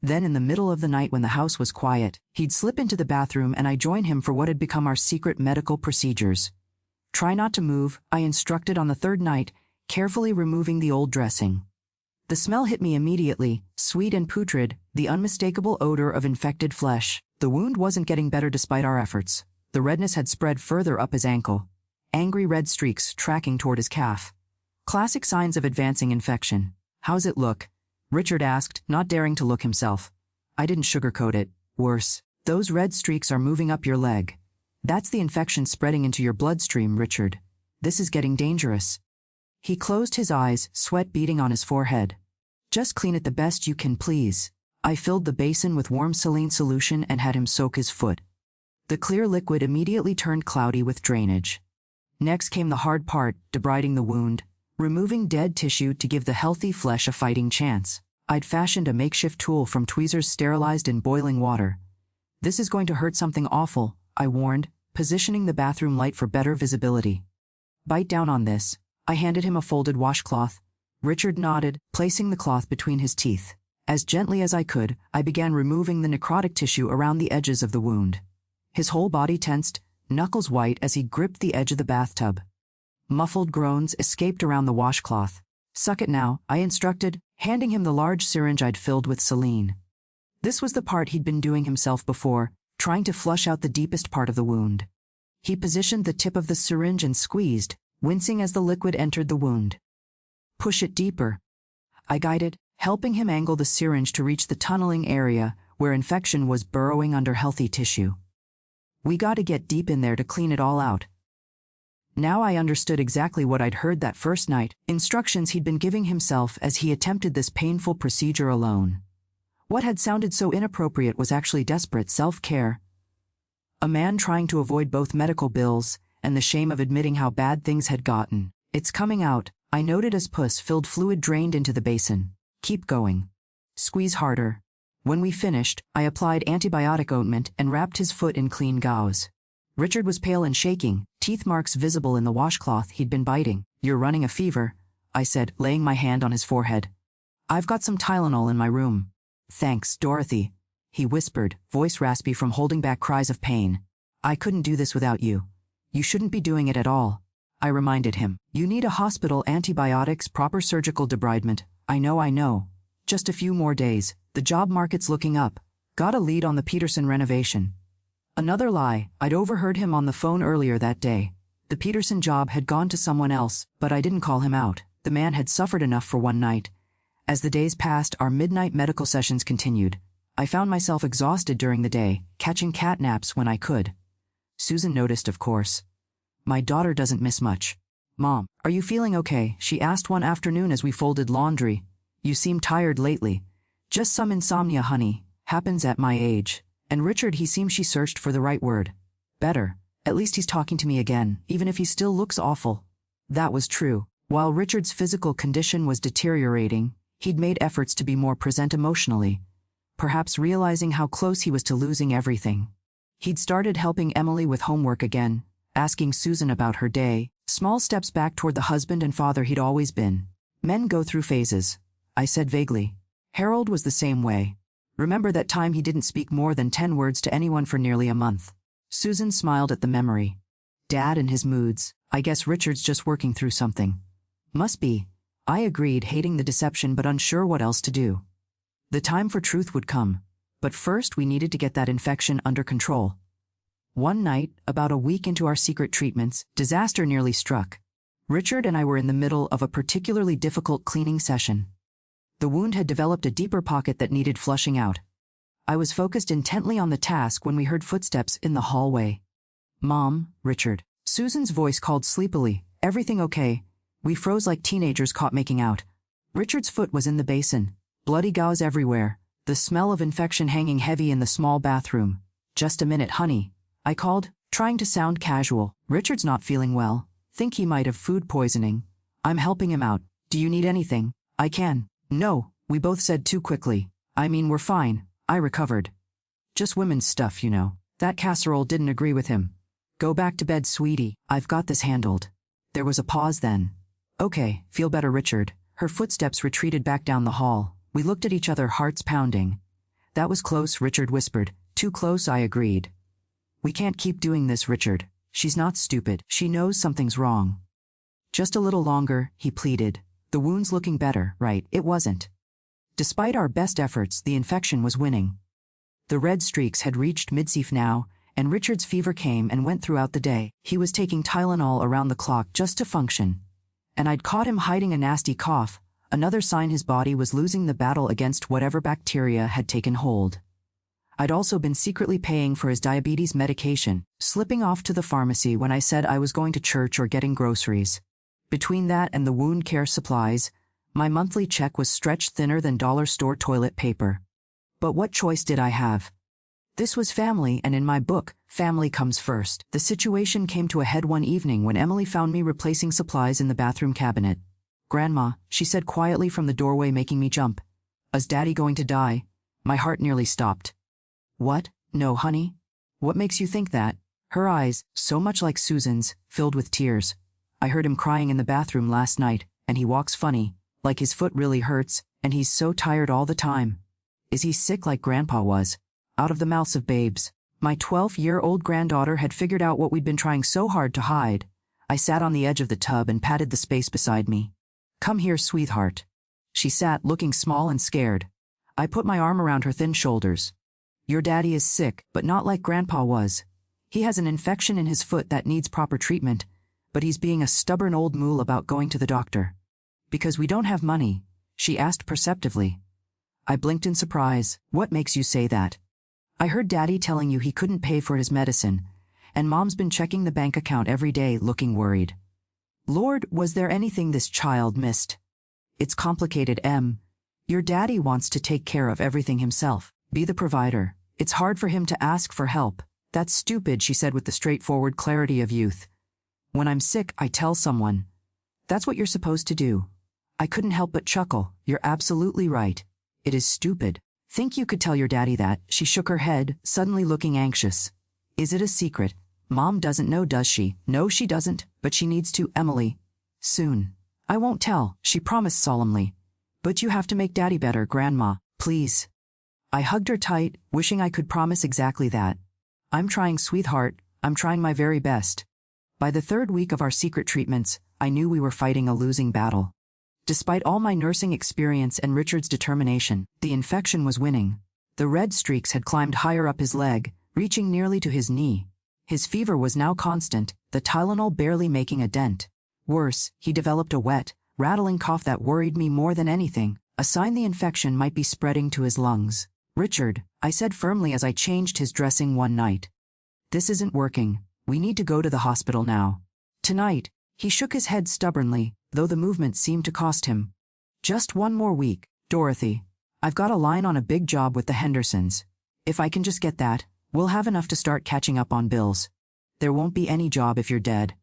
Then in the middle of the night when the house was quiet, he'd slip into the bathroom and I'd join him for what had become our secret medical procedures. "Try not to move," I instructed on the 3rd night, carefully removing the old dressing. The smell hit me immediately, sweet and putrid, the unmistakable odor of infected flesh. The wound wasn't getting better despite our efforts. The redness had spread further up his ankle. Angry red streaks tracking toward his calf. Classic signs of advancing infection. "How's it look?" Richard asked, not daring to look himself. I didn't sugarcoat it. "Worse. Those red streaks are moving up your leg. That's the infection spreading into your bloodstream, Richard. This is getting dangerous." He closed his eyes, sweat beading on his forehead. "Just clean it the best you can, please." I filled the basin with warm saline solution and had him soak his foot. The clear liquid immediately turned cloudy with drainage. Next came the hard part, debriding the wound, removing dead tissue to give the healthy flesh a fighting chance. I'd fashioned a makeshift tool from tweezers sterilized in boiling water. "This is going to hurt something awful," I warned, positioning the bathroom light for better visibility. "Bite down on this." I handed him a folded washcloth. Richard nodded, placing the cloth between his teeth. As gently as I could, I began removing the necrotic tissue around the edges of the wound. His whole body tensed, knuckles white as he gripped the edge of the bathtub. Muffled groans escaped around the washcloth. "Suck it now," I instructed, handing him the large syringe I'd filled with saline. This was the part he'd been doing himself before, trying to flush out the deepest part of the wound. He positioned the tip of the syringe and squeezed, wincing as the liquid entered the wound. "Push it deeper," I guided, helping him angle the syringe to reach the tunneling area where infection was burrowing under healthy tissue. "We gotta get deep in there to clean it all out." Now I understood exactly what I'd heard that first night, instructions he'd been giving himself as he attempted this painful procedure alone. What had sounded so inappropriate was actually desperate self-care. A man trying to avoid both medical bills and the shame of admitting how bad things had gotten. "It's coming out," I noted as pus-filled fluid drained into the basin. "Keep going. Squeeze harder." When we finished, I applied antibiotic ointment and wrapped his foot in clean gauze. Richard was pale and shaking, teeth marks visible in the washcloth he'd been biting. "You're running a fever," I said, laying my hand on his forehead. "I've got some Tylenol in my room." "Thanks, Dorothy," he whispered, voice raspy from holding back cries of pain. "I couldn't do this without you." "You shouldn't be doing it at all," I reminded him. "You need a hospital, antibiotics, proper surgical debridement." I know. Just a few more days. The job market's looking up. Got a lead on the Peterson renovation." Another lie. I'd overheard him on the phone earlier that day. The Peterson job had gone to someone else, but I didn't call him out. The man had suffered enough for one night. As the days passed, our midnight medical sessions continued. I found myself exhausted during the day, catching cat naps when I could. Susan noticed, of course. "My daughter doesn't miss much." "Mom, are you feeling okay?" she asked one afternoon as we folded laundry. "You seem tired lately." "Just some insomnia, honey. Happens at my age." And Richard, he seemed, she searched for the right word. "Better. At least he's talking to me again, even if he still looks awful." That was true. While Richard's physical condition was deteriorating, he'd made efforts to be more present emotionally, perhaps realizing how close he was to losing everything. He'd started helping Emily with homework again, asking Susan about her day, small steps back toward the husband and father he'd always been. "Men go through phases," I said vaguely. "Harold was the same way. Remember that time he didn't speak more than 10 words to anyone for nearly a month?" Susan smiled at the memory. "Dad and his moods. I guess Richard's just working through something." "Must be." I agreed, hating the deception but unsure what else to do. The time for truth would come, but first we needed to get that infection under control. One night, about a week into our secret treatments, disaster nearly struck. Richard and I were in the middle of a particularly difficult cleaning session. The wound had developed a deeper pocket that needed flushing out. I was focused intently on the task when we heard footsteps in the hallway. "Mom, Richard." Susan's voice called sleepily. "Everything okay?" We froze like teenagers caught making out. Richard's foot was in the basin, bloody gauze everywhere, the smell of infection hanging heavy in the small bathroom. "Just a minute, honey," I called, trying to sound casual. "Richard's not feeling well. Think he might have food poisoning. I'm helping him out. Do you need anything?" "I can." "No," we both said too quickly. "I mean, we're fine. I recovered." "Just women's stuff, you know." That casserole didn't agree with him. "Go back to bed, sweetie. I've got this handled." There was a pause then. "Okay, feel better, Richard." Her footsteps retreated back down the hall. We looked at each other, hearts pounding. "That was close," Richard whispered. "Too close," I agreed. "We can't keep doing this, Richard. She's not stupid. She knows something's wrong." "Just a little longer," he pleaded. "The wound's looking better, right?" It wasn't. Despite our best efforts, the infection was winning. The red streaks had reached mid-seaf now, and Richard's fever came and went throughout the day. He was taking Tylenol around the clock just to function. And I'd caught him hiding a nasty cough, another sign his body was losing the battle against whatever bacteria had taken hold. I'd also been secretly paying for his diabetes medication, slipping off to the pharmacy when I said I was going to church or getting groceries. Between that and the wound care supplies, my monthly check was stretched thinner than dollar store toilet paper. But what choice did I have? This was family, and in my book, family comes first. The situation came to a head one evening when Emily found me replacing supplies in the bathroom cabinet. "Grandma," she said quietly from the doorway, making me jump. "Is Daddy going to die?" My heart nearly stopped. "What? No, honey. What makes you think that?" Her eyes, so much like Susan's, filled with tears. "I heard him crying in the bathroom last night, and he walks funny, like his foot really hurts, and he's so tired all the time." "Is he sick like Grandpa was?" Out of the mouths of babes. My 12-year-old granddaughter had figured out what we'd been trying so hard to hide. I sat on the edge of the tub and patted the space beside me. "Come here, sweetheart." She sat, looking small and scared. I put my arm around her thin shoulders. "Your daddy is sick, but not like Grandpa was. He has an infection in his foot that needs proper treatment, but he's being a stubborn old mule about going to the doctor." "Because we don't have money?" she asked perceptively. I blinked in surprise. "What makes you say that?" "I heard Daddy telling you he couldn't pay for his medicine, and Mom's been checking the bank account every day, looking worried." Lord, was there anything this child missed? "It's complicated, Em. Your daddy wants to take care of everything himself, be the provider. It's hard for him to ask for help." "That's stupid," she said with the straightforward clarity of youth. "When I'm sick, I tell someone. That's what you're supposed to do." I couldn't help but chuckle. "You're absolutely right. It is stupid. Think you could tell your daddy that?" She shook her head, suddenly looking anxious. "Is it a secret? Mom doesn't know, does she?" "No, she doesn't, but she needs to, Emily. Soon." "I won't tell," she promised solemnly. "But you have to make Daddy better, Grandma, please." I hugged her tight, wishing I could promise exactly that. "I'm trying, sweetheart. I'm trying my very best." By the third week of our secret treatments, I knew we were fighting a losing battle. Despite all my nursing experience and Richard's determination, the infection was winning. The red streaks had climbed higher up his leg, reaching nearly to his knee. His fever was now constant, the Tylenol barely making a dent. Worse, he developed a wet, rattling cough that worried me more than anything, a sign the infection might be spreading to his lungs. "Richard," I said firmly as I changed his dressing one night. "This isn't working. We need to go to the hospital now." "Tonight." He shook his head stubbornly, though the movement seemed to cost him. "Just one more week, Dorothy. I've got a line on a big job with the Hendersons. If I can just get that, we'll have enough to start catching up on bills. There won't be any job if you're dead."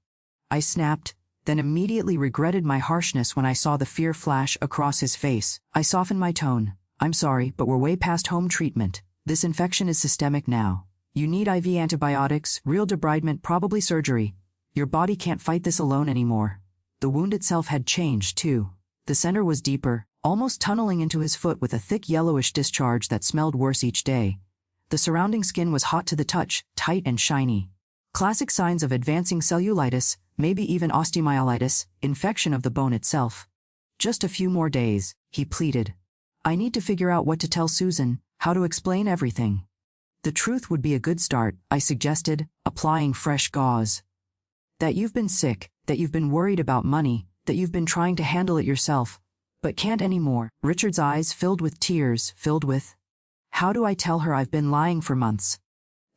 I snapped, then immediately regretted my harshness when I saw the fear flash across his face. I softened my tone. "I'm sorry, but we're way past home treatment. This infection is systemic now. You need IV antibiotics, real debridement, probably surgery. Your body can't fight this alone anymore." The wound itself had changed, too. The center was deeper, almost tunneling into his foot with a thick yellowish discharge that smelled worse each day. The surrounding skin was hot to the touch, tight and shiny. Classic signs of advancing cellulitis, maybe even osteomyelitis, infection of the bone itself. "Just a few more days," he pleaded. "I need to figure out what to tell Susan, how to explain everything." "The truth would be a good start," I suggested, applying fresh gauze. "That you've been sick, that you've been worried about money, that you've been trying to handle it yourself, but can't anymore." Richard's eyes filled with tears, filled with, "How do I tell her I've been lying for months?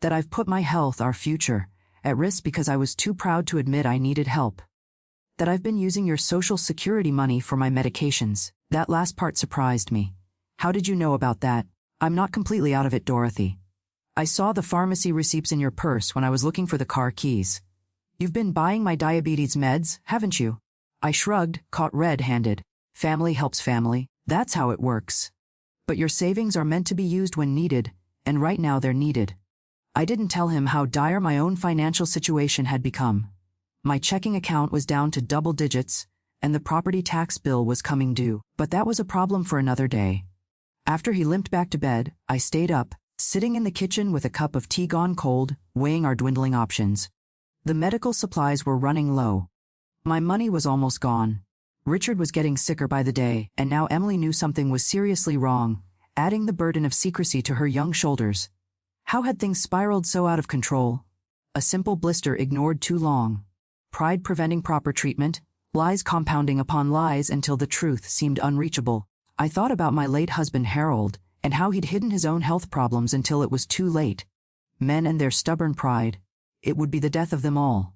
That I've put my health, our future, at risk because I was too proud to admit I needed help? That I've been using your Social Security money for my medications?" That last part surprised me. "How did you know about that?" "I'm not completely out of it, Dorothy. I saw the pharmacy receipts in your purse when I was looking for the car keys. You've been buying my diabetes meds, haven't you?" I shrugged, caught red-handed. "Family helps family. That's how it works. But your savings are meant to be used when needed, and right now they're needed." I didn't tell him how dire my own financial situation had become. My checking account was down to double digits, and the property tax bill was coming due. But that was a problem for another day. After he limped back to bed, I stayed up, sitting in the kitchen with a cup of tea gone cold, weighing our dwindling options. The medical supplies were running low. My money was almost gone. Richard was getting sicker by the day, and now Emily knew something was seriously wrong, adding the burden of secrecy to her young shoulders. How had things spiraled so out of control? A simple blister ignored too long. Pride preventing proper treatment, lies compounding upon lies until the truth seemed unreachable. I thought about my late husband Harold, and how he'd hidden his own health problems until it was too late. Men and their stubborn pride. It would be the death of them all.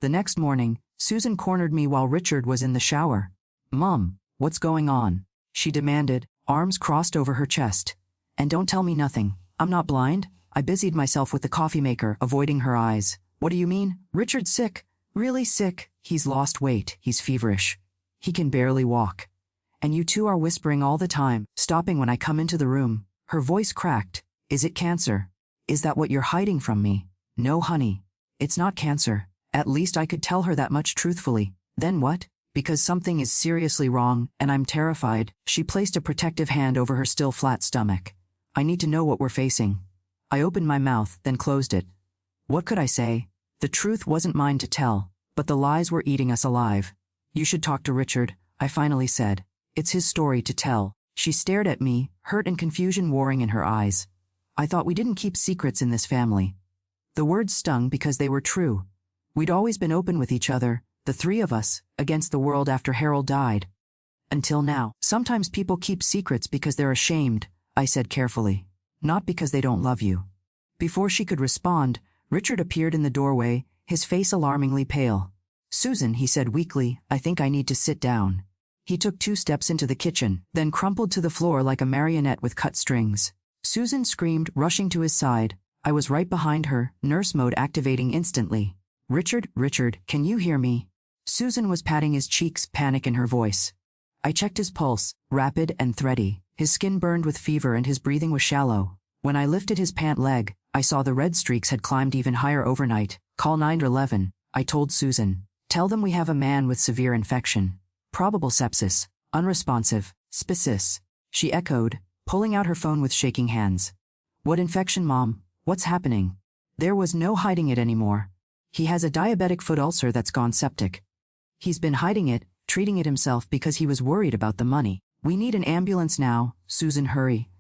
The next morning, Susan cornered me while Richard was in the shower. "Mom, what's going on?" she demanded, arms crossed over her chest. And don't tell me nothing. I'm not blind. I busied myself with the coffee maker, avoiding her eyes. What do you mean? Richard's sick. Really sick. He's lost weight. He's feverish. He can barely walk. And you two are whispering all the time, stopping when I come into the room. Her voice cracked. Is it cancer? Is that what you're hiding from me? No, honey. It's not cancer. At least I could tell her that much truthfully. Then what? Because something is seriously wrong, and I'm terrified. She placed a protective hand over her still flat stomach. I need to know what we're facing. I opened my mouth, then closed it. What could I say? The truth wasn't mine to tell, but the lies were eating us alive. You should talk to Richard, I finally said. It's his story to tell. She stared at me, hurt and confusion warring in her eyes. I thought we didn't keep secrets in this family. The words stung because they were true. We'd always been open with each other, the three of us, against the world after Harold died. Until now. Sometimes people keep secrets because they're ashamed, I said carefully. Not because they don't love you. Before she could respond, Richard appeared in the doorway, his face alarmingly pale. Susan, he said weakly, I think I need to sit down. He took 2 steps into the kitchen, then crumpled to the floor like a marionette with cut strings. Susan screamed, rushing to his side. I was right behind her, nurse mode activating instantly. Richard, can you hear me? Susan was patting his cheeks, panic in her voice. I checked his pulse, rapid and thready. His skin burned with fever and his breathing was shallow. When I lifted his pant leg, I saw the red streaks had climbed even higher overnight. Call 911, I told Susan. Tell them we have a man with severe infection. Probable sepsis. Unresponsive. Sepsis. She echoed, pulling out her phone with shaking hands. What infection, Mom? What's happening? There was no hiding it anymore. He has a diabetic foot ulcer that's gone septic. He's been hiding it, treating it himself because he was worried about the money. We need an ambulance now, Susan, hurry.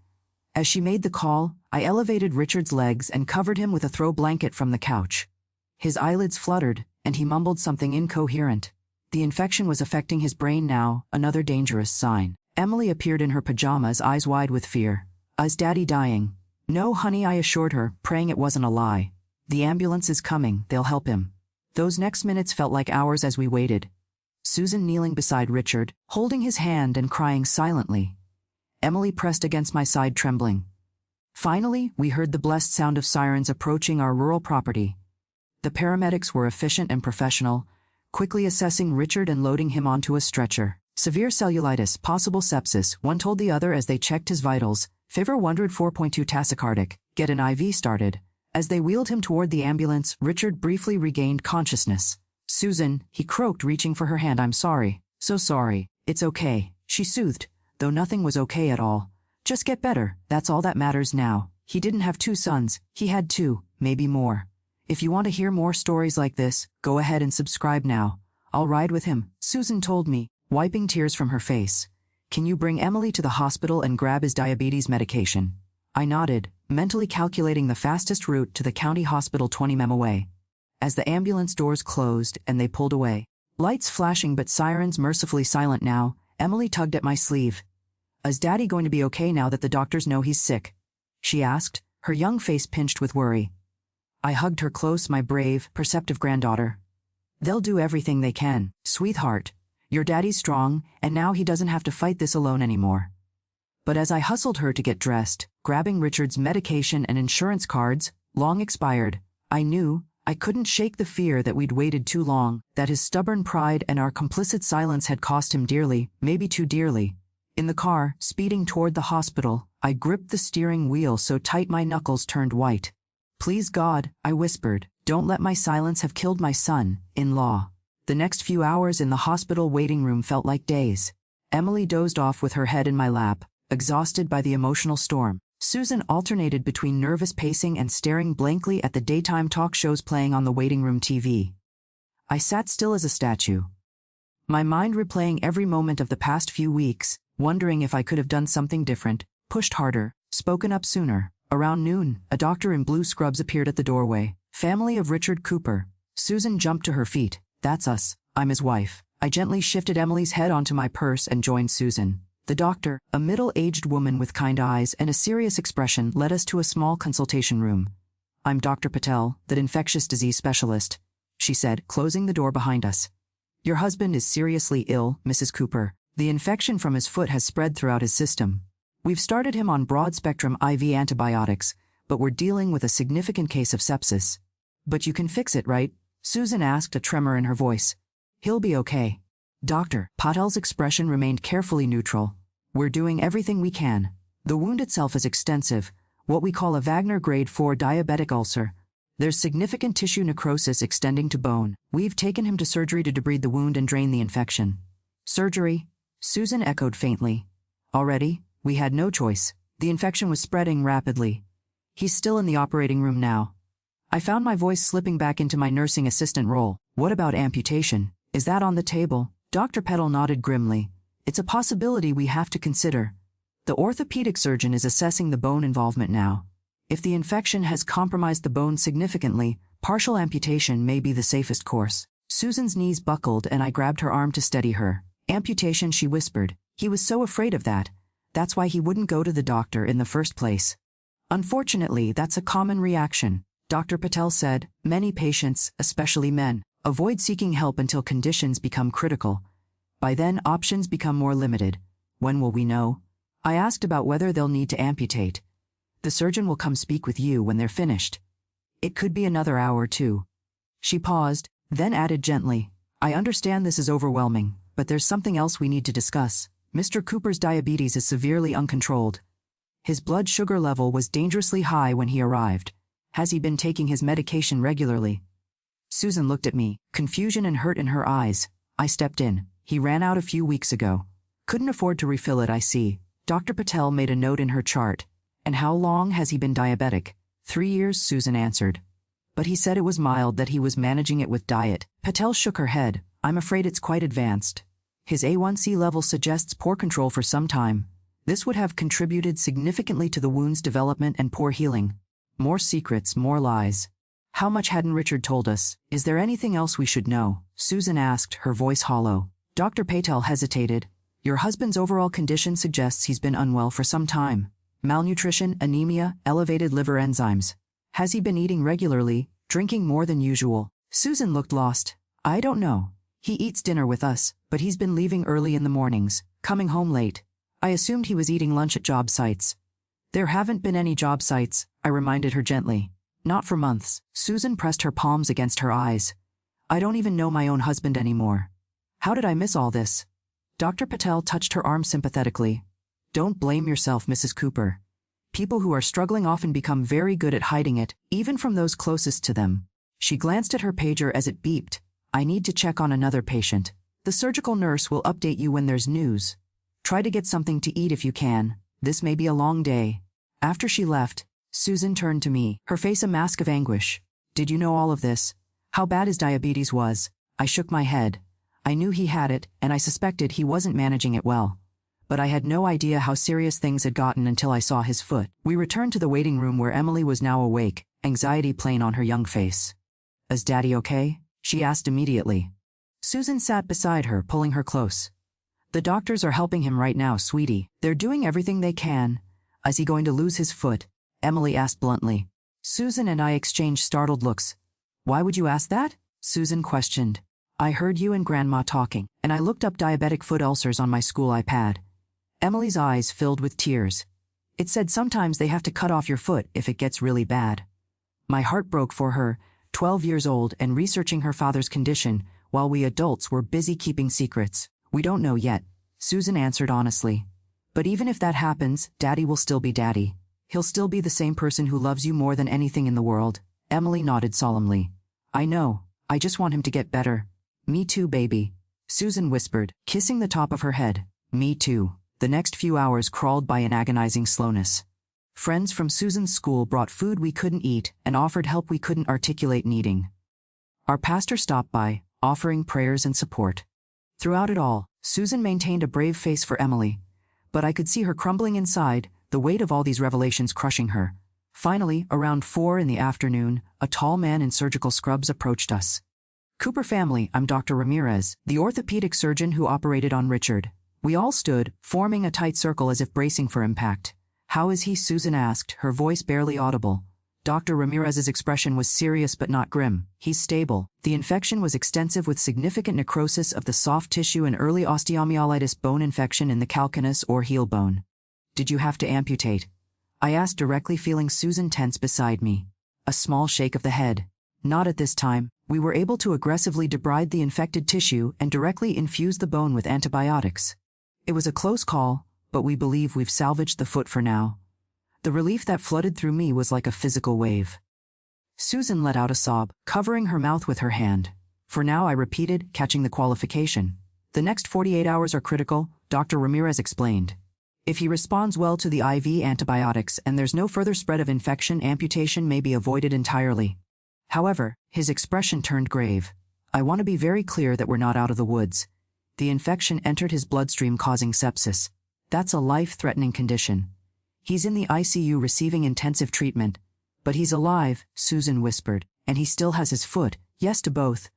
As she made the call, I elevated Richard's legs and covered him with a throw blanket from the couch. His eyelids fluttered, and he mumbled something incoherent. The infection was affecting his brain now, another dangerous sign. Emily appeared in her pajamas, eyes wide with fear. Is Daddy dying? No, honey, I assured her, praying it wasn't a lie. The ambulance is coming, they'll help him. Those next minutes felt like hours as we waited. Susan kneeling beside Richard, holding his hand and crying silently. Emily pressed against my side, trembling. Finally, we heard the blessed sound of sirens approaching our rural property. The paramedics were efficient and professional, quickly assessing Richard and loading him onto a stretcher. Severe cellulitis, possible sepsis, one told the other as they checked his vitals. Fever 104.2 tachycardic, get an IV started. As they wheeled him toward the ambulance, Richard briefly regained consciousness. Susan, he croaked, reaching for her hand. I'm sorry. So sorry. It's okay, she soothed, though nothing was okay at all. Just get better, that's all that matters now. He didn't have 2 sons, he had 2, maybe more. If you want to hear more stories like this, go ahead and subscribe now. I'll ride with him, Susan told me, wiping tears from her face. Can you bring Emily to the hospital and grab his diabetes medication? I nodded, mentally calculating the fastest route to the county hospital 20 m away. As the ambulance doors closed and they pulled away, lights flashing but sirens mercifully silent now, Emily tugged at my sleeve. Is Daddy going to be okay now that the doctors know he's sick? She asked, her young face pinched with worry. I hugged her close, my brave, perceptive granddaughter. They'll do everything they can, sweetheart. Your daddy's strong, and now he doesn't have to fight this alone anymore. But as I hustled her to get dressed, grabbing Richard's medication and insurance cards, long expired, I knew I couldn't shake the fear that we'd waited too long, that his stubborn pride and our complicit silence had cost him dearly, maybe too dearly. In the car, speeding toward the hospital, I gripped the steering wheel so tight my knuckles turned white. Please God, I whispered, don't let my silence have killed my son-in-law. The next few hours in the hospital waiting room felt like days. Emily dozed off with her head in my lap, exhausted by the emotional storm. Susan alternated between nervous pacing and staring blankly at the daytime talk shows playing on the waiting room TV. I sat still as a statue, my mind replaying every moment of the past few weeks, wondering if I could have done something different, pushed harder, spoken up sooner. Around noon, a doctor in blue scrubs appeared at the doorway. Family of Richard Cooper. Susan jumped to her feet. That's us. I'm his wife. I gently shifted Emily's head onto my purse and joined Susan. The doctor, a middle-aged woman with kind eyes and a serious expression, led us to a small consultation room. I'm Dr. Patel, the infectious disease specialist, she said, closing the door behind us. Your husband is seriously ill, Mrs. Cooper. The infection from his foot has spread throughout his system. We've started him on broad-spectrum IV antibiotics, but we're dealing with a significant case of sepsis. But you can fix it, right? Susan asked, a tremor in her voice. He'll be okay. Dr. Patel's expression remained carefully neutral. We're doing everything we can. The wound itself is extensive, what we call a Wagner grade 4 diabetic ulcer. There's significant tissue necrosis extending to bone. We've taken him to surgery to debride the wound and drain the infection. Surgery? Susan echoed faintly. Already? We had no choice. The infection was spreading rapidly. He's still in the operating room now. I found my voice slipping back into my nursing assistant role. What about amputation? Is that on the table? Dr. Petal nodded grimly. It's a possibility we have to consider. The orthopedic surgeon is assessing the bone involvement now. If the infection has compromised the bone significantly, partial amputation may be the safest course. Susan's knees buckled and I grabbed her arm to steady her. Amputation, she whispered. He was so afraid of that. That's why he wouldn't go to the doctor in the first place. Unfortunately, that's a common reaction, Dr. Patel said. Many patients, especially men, avoid seeking help until conditions become critical. By then, options become more limited. When will we know? I asked about whether they'll need to amputate. The surgeon will come speak with you when they're finished. It could be another hour or two. She paused, then added gently, I understand this is overwhelming, but there's something else we need to discuss. Mr. Cooper's diabetes is severely uncontrolled. His blood sugar level was dangerously high when he arrived. Has he been taking his medication regularly? Susan looked at me, confusion and hurt in her eyes. I stepped in. He ran out a few weeks ago. Couldn't afford to refill it, I see. Dr. Patel made a note in her chart. And how long has he been diabetic? 3 years, Susan answered. But he said it was mild, that he was managing it with diet. Patel shook her head. I'm afraid it's quite advanced. His A1C level suggests poor control for some time. This would have contributed significantly to the wound's development and poor healing. More secrets, more lies. How much hadn't Richard told us? Is there anything else we should know? Susan asked, her voice hollow. Dr. Patel hesitated. Your husband's overall condition suggests he's been unwell for some time. Malnutrition, anemia, elevated liver enzymes. Has he been eating regularly, drinking more than usual? Susan looked lost. I don't know. He eats dinner with us, but he's been leaving early in the mornings, coming home late. I assumed he was eating lunch at job sites. There haven't been any job sites, I reminded her gently. Not for months. Susan pressed her palms against her eyes. I don't even know my own husband anymore. How did I miss all this? Dr. Patel touched her arm sympathetically. Don't blame yourself, Mrs. Cooper. People who are struggling often become very good at hiding it, even from those closest to them. She glanced at her pager as it beeped. I need to check on another patient. The surgical nurse will update you when there's news. Try to get something to eat if you can. This may be a long day. After she left, Susan turned to me, her face a mask of anguish. Did you know all of this? How bad his diabetes was? I shook my head. I knew he had it, and I suspected he wasn't managing it well. But I had no idea how serious things had gotten until I saw his foot. We returned to the waiting room where Emily was now awake, anxiety plain on her young face. Is Daddy okay? She asked immediately. Susan sat beside her, pulling her close. The doctors are helping him right now, sweetie. They're doing everything they can. Is he going to lose his foot? Emily asked bluntly. Susan and I exchanged startled looks. Why would you ask that? Susan questioned. I heard you and Grandma talking, and I looked up diabetic foot ulcers on my school iPad. Emily's eyes filled with tears. It said sometimes they have to cut off your foot if it gets really bad. My heart broke for her, 12 years old and researching her father's condition, while we adults were busy keeping secrets. We don't know yet, Susan answered honestly. But even if that happens, Daddy will still be Daddy. He'll still be the same person who loves you more than anything in the world. Emily nodded solemnly. I know. I just want him to get better. Me too, baby. Susan whispered, kissing the top of her head. Me too. The next few hours crawled by in agonizing slowness. Friends from Susan's school brought food we couldn't eat and offered help we couldn't articulate needing. Our pastor stopped by, offering prayers and support. Throughout it all, Susan maintained a brave face for Emily. But I could see her crumbling inside, the weight of all these revelations crushing her. Finally, around 4 in the afternoon, a tall man in surgical scrubs approached us. Cooper family, I'm Dr. Ramirez, the orthopedic surgeon who operated on Richard. We all stood, forming a tight circle as if bracing for impact. How is he? Susan asked, her voice barely audible. Dr. Ramirez's expression was serious but not grim. He's stable. The infection was extensive with significant necrosis of the soft tissue and early osteomyelitis bone infection in the calcaneus or heel bone. Did you have to amputate? I asked directly, feeling Susan tense beside me. A small shake of the head. Not at this time. We were able to aggressively debride the infected tissue and directly infuse the bone with antibiotics. It was a close call, but we believe we've salvaged the foot for now. The relief that flooded through me was like a physical wave. Susan let out a sob, covering her mouth with her hand. For now, I repeated, catching the qualification. The next 48 hours are critical, Dr. Ramirez explained. If he responds well to the IV antibiotics and there's no further spread of infection, amputation may be avoided entirely. However, his expression turned grave. I want to be very clear that we're not out of the woods. The infection entered his bloodstream, causing sepsis. That's a life-threatening condition. He's in the ICU receiving intensive treatment. But he's alive, Susan whispered, and he still has his foot. Yes to both.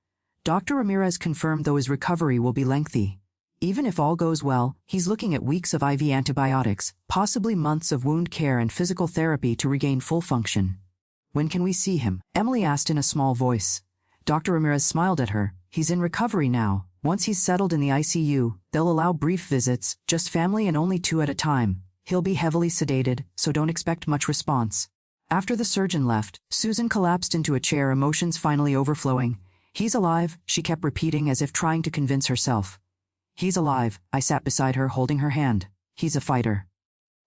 Dr. Ramirez confirmed, though his recovery will be lengthy. Even if all goes well, he's looking at weeks of IV antibiotics, possibly months of wound care and physical therapy to regain full function. When can we see him? Emily asked in a small voice. Dr. Ramirez smiled at her. He's in recovery now. Once he's settled in the ICU, they'll allow brief visits, just family and only 2 at a time. He'll be heavily sedated, so don't expect much response. After the surgeon left, Susan collapsed into a chair, emotions finally overflowing. He's alive, she kept repeating as if trying to convince herself. He's alive, I sat beside her holding her hand. He's a fighter.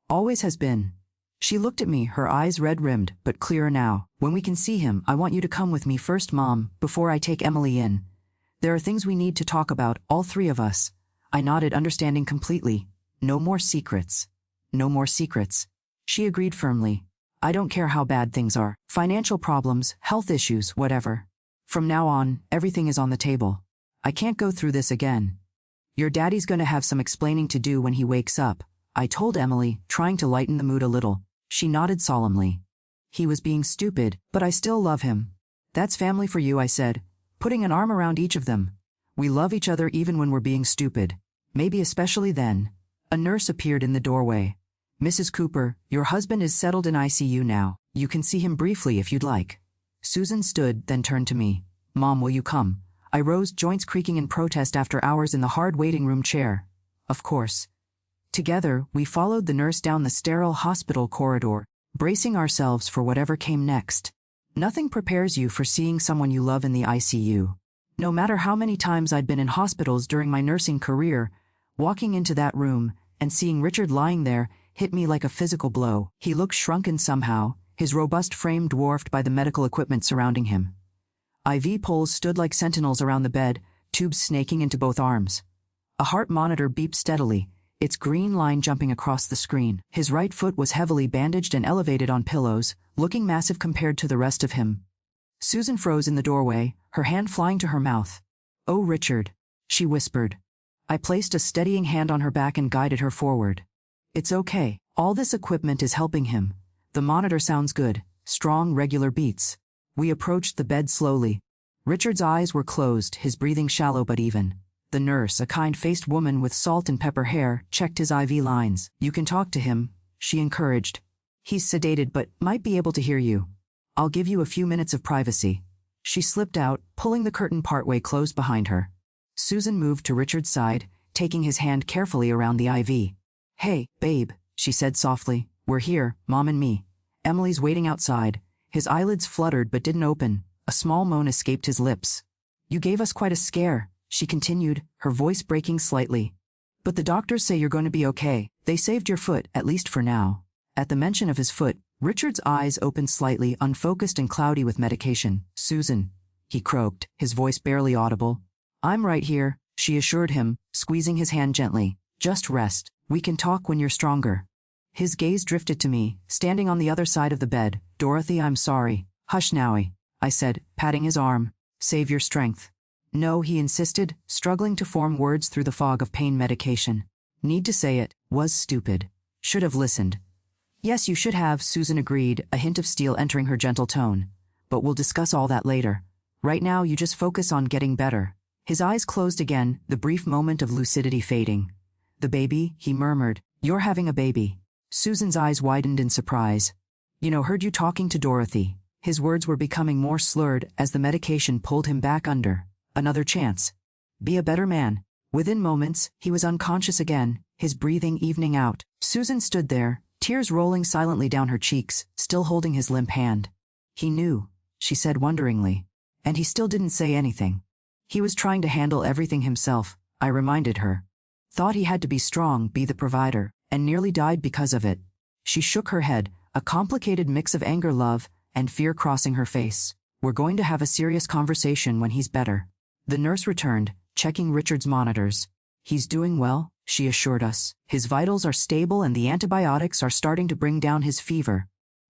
Always has been. She looked at me, her eyes red-rimmed, but clearer now. When we can see him, I want you to come with me first, Mom, before I take Emily in. There are things we need to talk about, all 3 of us. I nodded, understanding completely. No more secrets. No more secrets. She agreed firmly. I don't care how bad things are. Financial problems, health issues, whatever. From now on, everything is on the table. I can't go through this again. Your daddy's gonna have some explaining to do when he wakes up, I told Emily, trying to lighten the mood a little. She nodded solemnly. He was being stupid, but I still love him. That's family for you, I said, putting an arm around each of them. We love each other even when we're being stupid. Maybe especially then. A nurse appeared in the doorway. Mrs. Cooper, your husband is settled in ICU now. You can see him briefly if you'd like. Susan stood, then turned to me. Mom, will you come? I rose, joints creaking in protest after hours in the hard waiting room chair. Of course. Together, we followed the nurse down the sterile hospital corridor, bracing ourselves for whatever came next. Nothing prepares you for seeing someone you love in the ICU. No matter how many times I'd been in hospitals during my nursing career, walking into that room and seeing Richard lying there hit me like a physical blow. He looked shrunken somehow, his robust frame dwarfed by the medical equipment surrounding him. IV poles stood like sentinels around the bed, tubes snaking into both arms. A heart monitor beeped steadily, its green line jumping across the screen. His right foot was heavily bandaged and elevated on pillows, looking massive compared to the rest of him. Susan froze in the doorway, her hand flying to her mouth. Oh, Richard, she whispered. I placed a steadying hand on her back and guided her forward. It's okay. All this equipment is helping him. The monitor sounds good, strong, regular beats. We approached the bed slowly. Richard's eyes were closed, his breathing shallow but even. The nurse, a kind-faced woman with salt and pepper hair, checked his IV lines. You can talk to him, she encouraged. He's sedated but might be able to hear you. I'll give you a few minutes of privacy. She slipped out, pulling the curtain partway closed behind her. Susan moved to Richard's side, taking his hand carefully around the IV. Hey, babe, she said softly. We're here, Mom and me. Emily's waiting outside. His eyelids fluttered but didn't open. A small moan escaped his lips. You gave us quite a scare, she continued, her voice breaking slightly. But the doctors say you're going to be okay. They saved your foot, at least for now. At the mention of his foot, Richard's eyes opened slightly, unfocused and cloudy with medication. Susan, he croaked, his voice barely audible. I'm right here, she assured him, squeezing his hand gently. Just rest. We can talk when you're stronger. His gaze drifted to me, standing on the other side of the bed. Dorothy, I'm sorry. Hush Nowie, I said, patting his arm. Save your strength. No, he insisted, struggling to form words through the fog of pain medication. Need to say it, was stupid. Should have listened. Yes, you should have, Susan agreed, a hint of steel entering her gentle tone. But we'll discuss all that later. Right now you just focus on getting better. His eyes closed again, the brief moment of lucidity fading. The baby, he murmured. You're having a baby. Susan's eyes widened in surprise. Heard you talking to Dorothy. His words were becoming more slurred as the medication pulled him back under. Another chance. Be a better man. Within moments, he was unconscious again, his breathing evening out. Susan stood there, tears rolling silently down her cheeks, still holding his limp hand. He knew, she said wonderingly. And he still didn't say anything. He was trying to handle everything himself, I reminded her. Thought he had to be strong, be the provider, and nearly died because of it. She shook her head, a complicated mix of anger, love, and fear crossing her face. We're going to have a serious conversation when he's better. The nurse returned, checking Richard's monitors. He's doing well, she assured us. His vitals are stable and the antibiotics are starting to bring down his fever.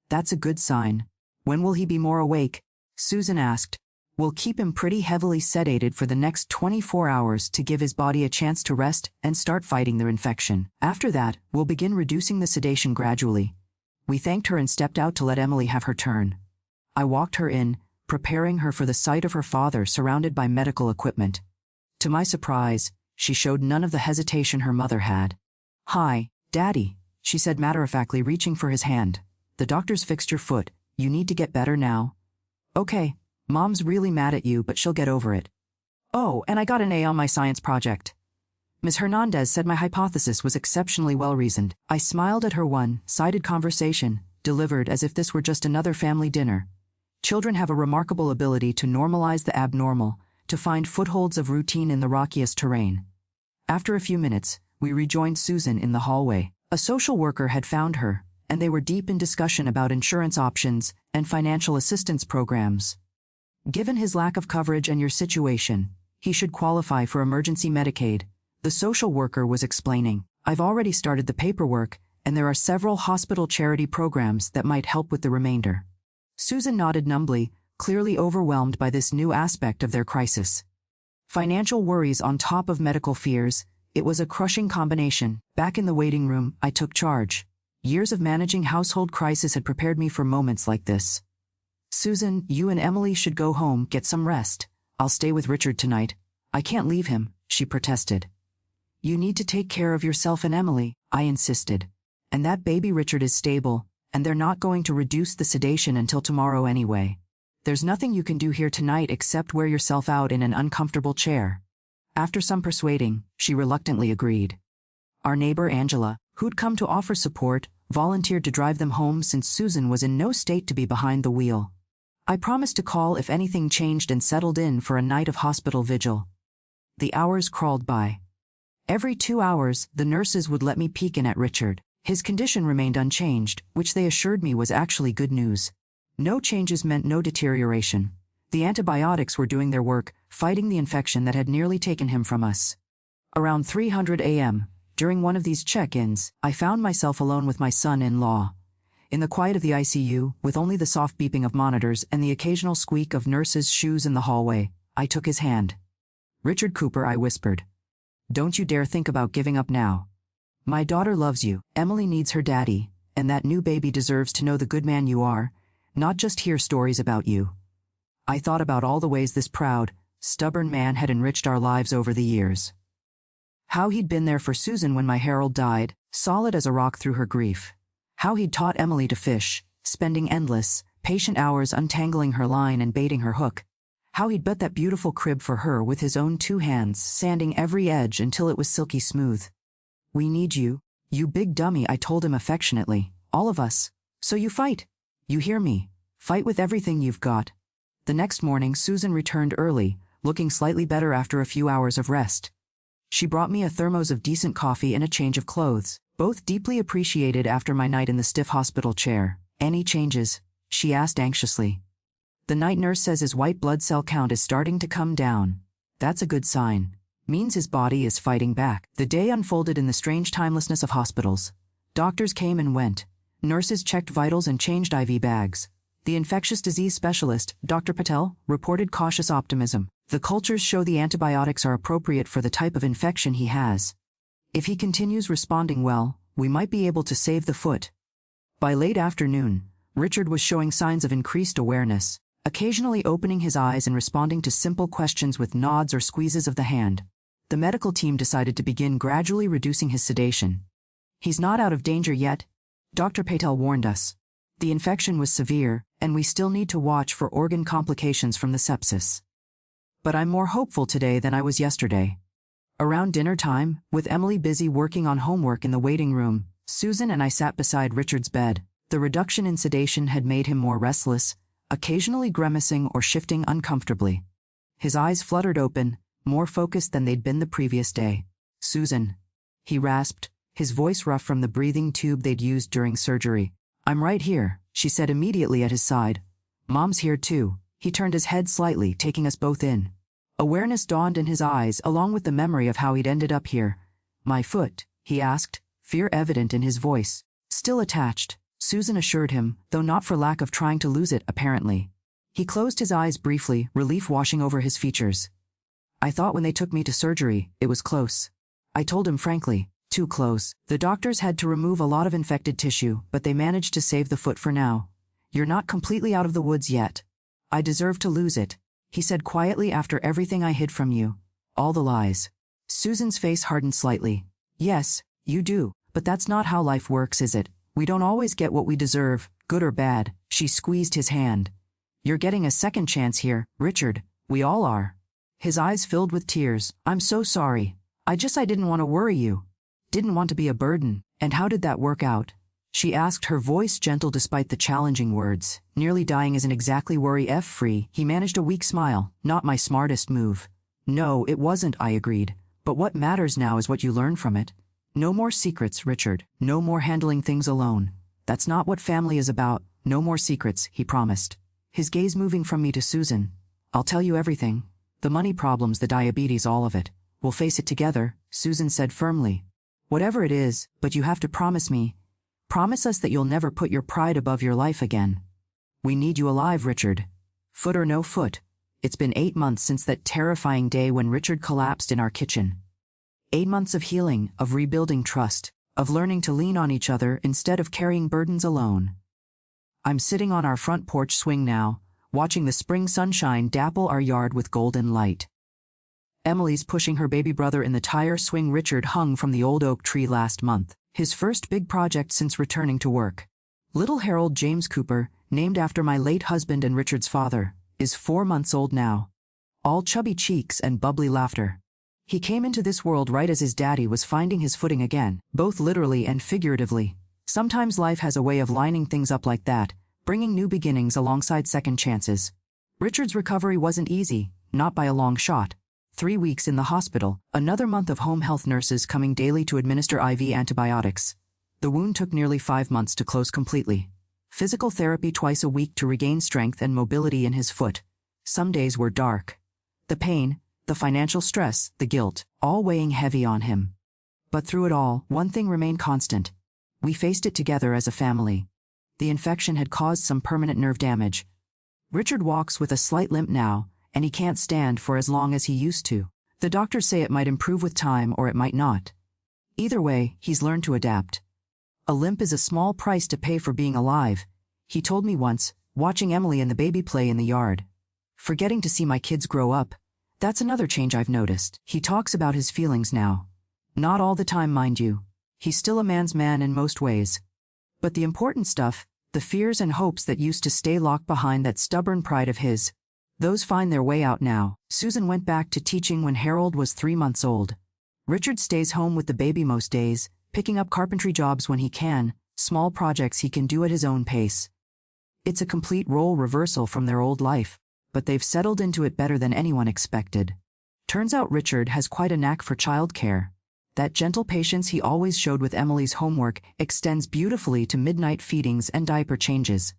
That's a good sign. When will he be more awake? Susan asked. We'll keep him pretty heavily sedated for the next 24 hours to give his body a chance to rest and start fighting the infection. After that, we'll begin reducing the sedation gradually. We thanked her and stepped out to let Emily have her turn. I walked her in, preparing her for the sight of her father surrounded by medical equipment. To my surprise, she showed none of the hesitation her mother had. Hi, Daddy, she said matter-of-factly, reaching for his hand. The doctor's fixed your foot. You need to get better now. Okay. Mom's really mad at you, but she'll get over it. Oh, and I got an A on my science project. Ms. Hernandez said my hypothesis was exceptionally well-reasoned. I smiled at her one-sided conversation, delivered as if this were just another family dinner. Children have a remarkable ability to normalize the abnormal, to find footholds of routine in the rockiest terrain. After a few minutes, we rejoined Susan in the hallway. A social worker had found her, and they were deep in discussion about insurance options and financial assistance programs. Given his lack of coverage and your situation, he should qualify for emergency Medicaid, the social worker was explaining. I've already started the paperwork, and there are several hospital charity programs that might help with the remainder. Susan nodded numbly, clearly overwhelmed by this new aspect of their crisis. Financial worries on top of medical fears, it was a crushing combination. Back in the waiting room, I took charge. Years of managing household crisis had prepared me for moments like this. Susan, you and Emily should go home, get some rest. I'll stay with Richard tonight. I can't leave him, she protested. You need to take care of yourself and Emily, I insisted. And that baby Richard is stable, and they're not going to reduce the sedation until tomorrow anyway. There's nothing you can do here tonight except wear yourself out in an uncomfortable chair. After some persuading, she reluctantly agreed. Our neighbor Angela, who'd come to offer support, volunteered to drive them home since Susan was in no state to be behind the wheel. I promised to call if anything changed and settled in for a night of hospital vigil. The hours crawled by. Every 2 hours, the nurses would let me peek in at Richard. His condition remained unchanged, which they assured me was actually good news. No changes meant no deterioration. The antibiotics were doing their work, fighting the infection that had nearly taken him from us. Around 3:00 a.m., during one of these check-ins, I found myself alone with my son-in-law. In the quiet of the ICU, with only the soft beeping of monitors and the occasional squeak of nurses' shoes in the hallway, I took his hand. Richard Cooper, I whispered. Don't you dare think about giving up now. My daughter loves you, Emily needs her daddy, and that new baby deserves to know the good man you are, not just hear stories about you. I thought about all the ways this proud, stubborn man had enriched our lives over the years. How he'd been there for Susan when my Harold died, solid as a rock through her grief. How he'd taught Emily to fish, spending endless, patient hours untangling her line and baiting her hook. How he'd built that beautiful crib for her with his own 2 hands, sanding every edge until it was silky smooth. We need you, you big dummy, I told him affectionately, all of us. So you fight. You hear me. Fight with everything you've got. The next morning Susan returned early, looking slightly better after a few hours of rest. She brought me a thermos of decent coffee and a change of clothes, both deeply appreciated after my night in the stiff hospital chair. Any changes? She asked anxiously. The night nurse says his white blood cell count is starting to come down. That's a good sign. Means his body is fighting back. The day unfolded in the strange timelessness of hospitals. Doctors came and went. Nurses checked vitals and changed IV bags. The infectious disease specialist, Dr. Patel, reported cautious optimism. The cultures show the antibiotics are appropriate for the type of infection he has. If he continues responding well, we might be able to save the foot. By late afternoon, Richard was showing signs of increased awareness, occasionally opening his eyes and responding to simple questions with nods or squeezes of the hand. The medical team decided to begin gradually reducing his sedation. He's not out of danger yet, Dr. Patel warned us. The infection was severe, and we still need to watch for organ complications from the sepsis. But I'm more hopeful today than I was yesterday. Around dinner time, with Emily busy working on homework in the waiting room, Susan and I sat beside Richard's bed. The reduction in sedation had made him more restless, occasionally grimacing or shifting uncomfortably. His eyes fluttered open, more focused than they'd been the previous day. "Susan," he rasped, his voice rough from the breathing tube they'd used during surgery. "I'm right here," she said immediately at his side. "Mom's here too." He turned his head slightly, taking us both in. Awareness dawned in his eyes, along with the memory of how he'd ended up here. "My foot?" he asked, fear evident in his voice. "Still attached," Susan assured him, though not for lack of trying to lose it, apparently. He closed his eyes briefly, relief washing over his features. "I thought when they took me to surgery, it was close." I told him frankly, "Too close. The doctors had to remove a lot of infected tissue, but they managed to save the foot for now. You're not completely out of the woods yet. I deserve to lose it," he said quietly, "after everything I hid from you. All the lies." Susan's face hardened slightly. "Yes, you do, but that's not how life works, is it? We don't always get what we deserve, good or bad." She squeezed his hand. "You're getting a second chance here, Richard. We all are." His eyes filled with tears. "I'm so sorry. I didn't want to worry you. Didn't want to be a burden." "And how did that work out?" she asked, her voice gentle despite the challenging words. "Nearly dying isn't exactly worry-free." He managed a weak smile. "Not my smartest move." "No, it wasn't," I agreed. "But what matters now is what you learn from it. No more secrets, Richard. No more handling things alone. That's not what family is about. No more secrets," he promised. His gaze moving from me to Susan. "I'll tell you everything. The money problems, the diabetes, all of it. We'll face it together," Susan said firmly. "Whatever it is, but you have to promise me. Promise us that you'll never put your pride above your life again. We need you alive, Richard. Foot or no foot." It's been 8 months since that terrifying day when Richard collapsed in our kitchen. 8 months of healing, of rebuilding trust, of learning to lean on each other instead of carrying burdens alone. I'm sitting on our front porch swing now, watching the spring sunshine dapple our yard with golden light. Emily's pushing her baby brother in the tire swing Richard hung from the old oak tree last month, his first big project since returning to work. Little Harold James Cooper, named after my late husband and Richard's father, is 4 months old now. All chubby cheeks and bubbly laughter. He came into this world right as his daddy was finding his footing again, both literally and figuratively. Sometimes life has a way of lining things up like that, bringing new beginnings alongside second chances. Richard's recovery wasn't easy, not by a long shot. 3 weeks in the hospital, another month of home health nurses coming daily to administer IV antibiotics. The wound took nearly 5 months to close completely. Physical therapy twice a week to regain strength and mobility in his foot. Some days were dark. The pain, the financial stress, the guilt, all weighing heavy on him. But through it all, one thing remained constant. We faced it together as a family. The infection had caused some permanent nerve damage. Richard walks with a slight limp now, and he can't stand for as long as he used to. The doctors say it might improve with time or it might not. Either way, he's learned to adapt. A limp is a small price to pay for being alive, he told me once, watching Emily and the baby play in the yard. Forgetting to see my kids grow up. That's another change I've noticed. He talks about his feelings now. Not all the time, mind you. He's still a man's man in most ways. But the important stuff, the fears and hopes that used to stay locked behind that stubborn pride of his, those find their way out now. Susan went back to teaching when Harold was 3 months old. Richard stays home with the baby most days, picking up carpentry jobs when he can, small projects he can do at his own pace. It's a complete role reversal from their old life, but they've settled into it better than anyone expected. Turns out Richard has quite a knack for childcare. That gentle patience he always showed with Emily's homework extends beautifully to midnight feedings and diaper changes.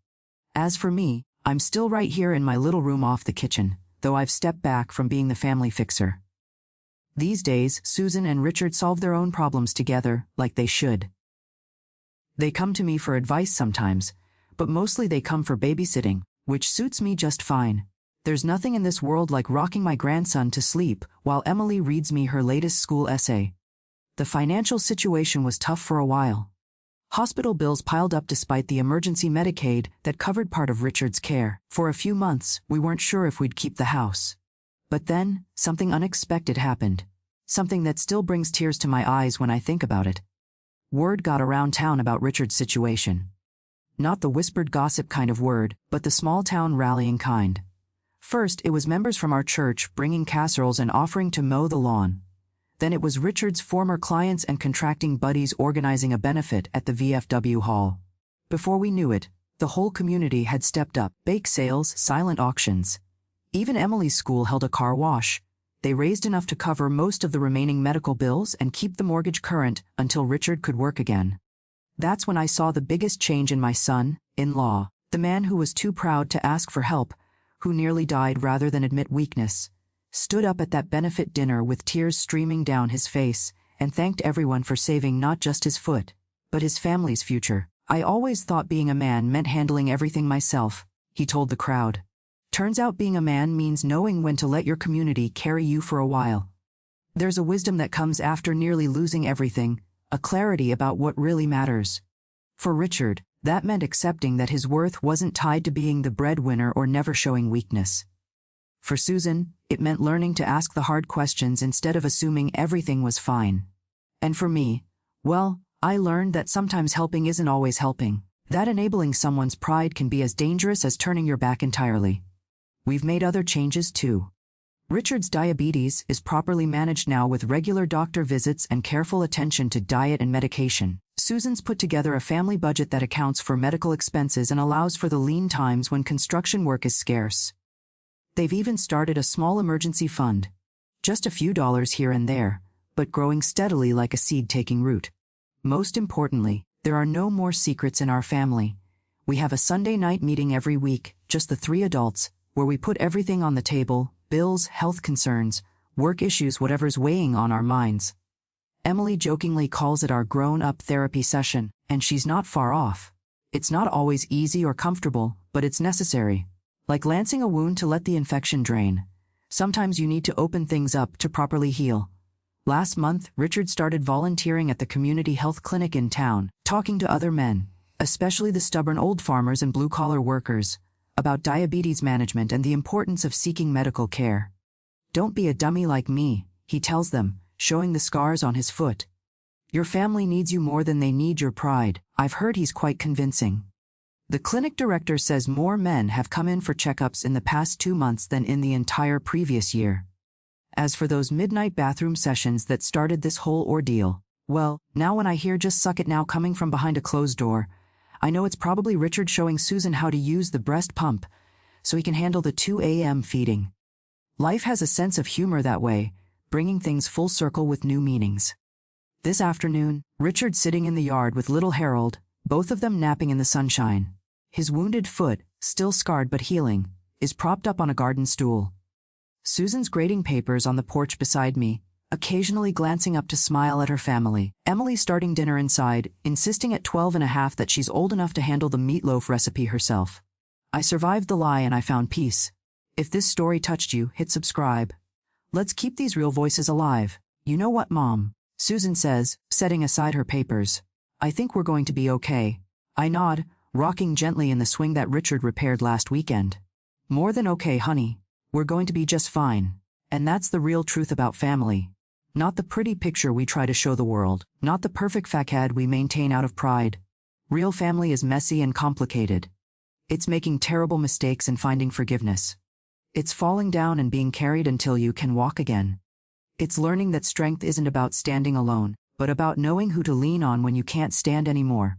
As for me, I'm still right here in my little room off the kitchen, though I've stepped back from being the family fixer. These days, Susan and Richard solve their own problems together, like they should. They come to me for advice sometimes, but mostly they come for babysitting, which suits me just fine. There's nothing in this world like rocking my grandson to sleep while Emily reads me her latest school essay. The financial situation was tough for a while. Hospital bills piled up despite the emergency Medicaid that covered part of Richard's care. For a few months, we weren't sure if we'd keep the house. But then, something unexpected happened. Something that still brings tears to my eyes when I think about it. Word got around town about Richard's situation. Not the whispered gossip kind of word, but the small-town rallying kind. First, it was members from our church bringing casseroles and offering to mow the lawn. Then it was Richard's former clients and contracting buddies organizing a benefit at the VFW hall. Before we knew it, the whole community had stepped up. Bake sales, silent auctions. Even Emily's school held a car wash. They raised enough to cover most of the remaining medical bills and keep the mortgage current until Richard could work again. That's when I saw the biggest change in my son-in-law, the man who was too proud to ask for help, who nearly died rather than admit weakness, stood up at that benefit dinner with tears streaming down his face and thanked everyone for saving not just his foot, but his family's future. I always thought being a man meant handling everything myself, he told the crowd. Turns out being a man means knowing when to let your community carry you for a while. There's a wisdom that comes after nearly losing everything, a clarity about what really matters. For Richard, that meant accepting that his worth wasn't tied to being the breadwinner or never showing weakness. For Susan, it meant learning to ask the hard questions instead of assuming everything was fine. And for me, well, I learned that sometimes helping isn't always helping, that enabling someone's pride can be as dangerous as turning your back entirely. We've made other changes too. Richard's diabetes is properly managed now with regular doctor visits and careful attention to diet and medication. Susan's put together a family budget that accounts for medical expenses and allows for the lean times when construction work is scarce. They've even started a small emergency fund. Just a few dollars here and there, but growing steadily like a seed taking root. Most importantly, there are no more secrets in our family. We have a Sunday night meeting every week, just the 3 adults, where we put everything on the table: bills, health concerns, work issues, whatever's weighing on our minds. Emily jokingly calls it our grown-up therapy session, and she's not far off. It's not always easy or comfortable, but it's necessary. Like lancing a wound to let the infection drain. Sometimes you need to open things up to properly heal. Last month, Richard started volunteering at the community health clinic in town, talking to other men, especially the stubborn old farmers and blue-collar workers, about diabetes management and the importance of seeking medical care. Don't be a dummy like me, he tells them, showing the scars on his foot. Your family needs you more than they need your pride. I've heard he's quite convincing. The clinic director says more men have come in for checkups in the past 2 months than in the entire previous year. As for those midnight bathroom sessions that started this whole ordeal, well, now when I hear "just suck it now" coming from behind a closed door, I know it's probably Richard showing Susan how to use the breast pump so he can handle the 2 a.m. feeding. Life has a sense of humor that way, bringing things full circle with new meanings. This afternoon, Richard's sitting in the yard with little Harold, both of them napping in the sunshine. His wounded foot, still scarred but healing, is propped up on a garden stool. Susan's grading papers on the porch beside me, occasionally glancing up to smile at her family. Emily starting dinner inside, insisting at 12.5 that she's old enough to handle the meatloaf recipe herself. I survived the lie and I found peace. If this story touched you, hit subscribe. Let's keep these real voices alive. You know what, Mom? Susan says, setting aside her papers. I think we're going to be okay. I nod, rocking gently in the swing that Richard repaired last weekend. More than okay, honey. We're going to be just fine. And that's the real truth about family. Not the pretty picture we try to show the world, not the perfect facade we maintain out of pride. Real family is messy and complicated. It's making terrible mistakes and finding forgiveness. It's falling down and being carried until you can walk again. It's learning that strength isn't about standing alone, but about knowing who to lean on when you can't stand anymore.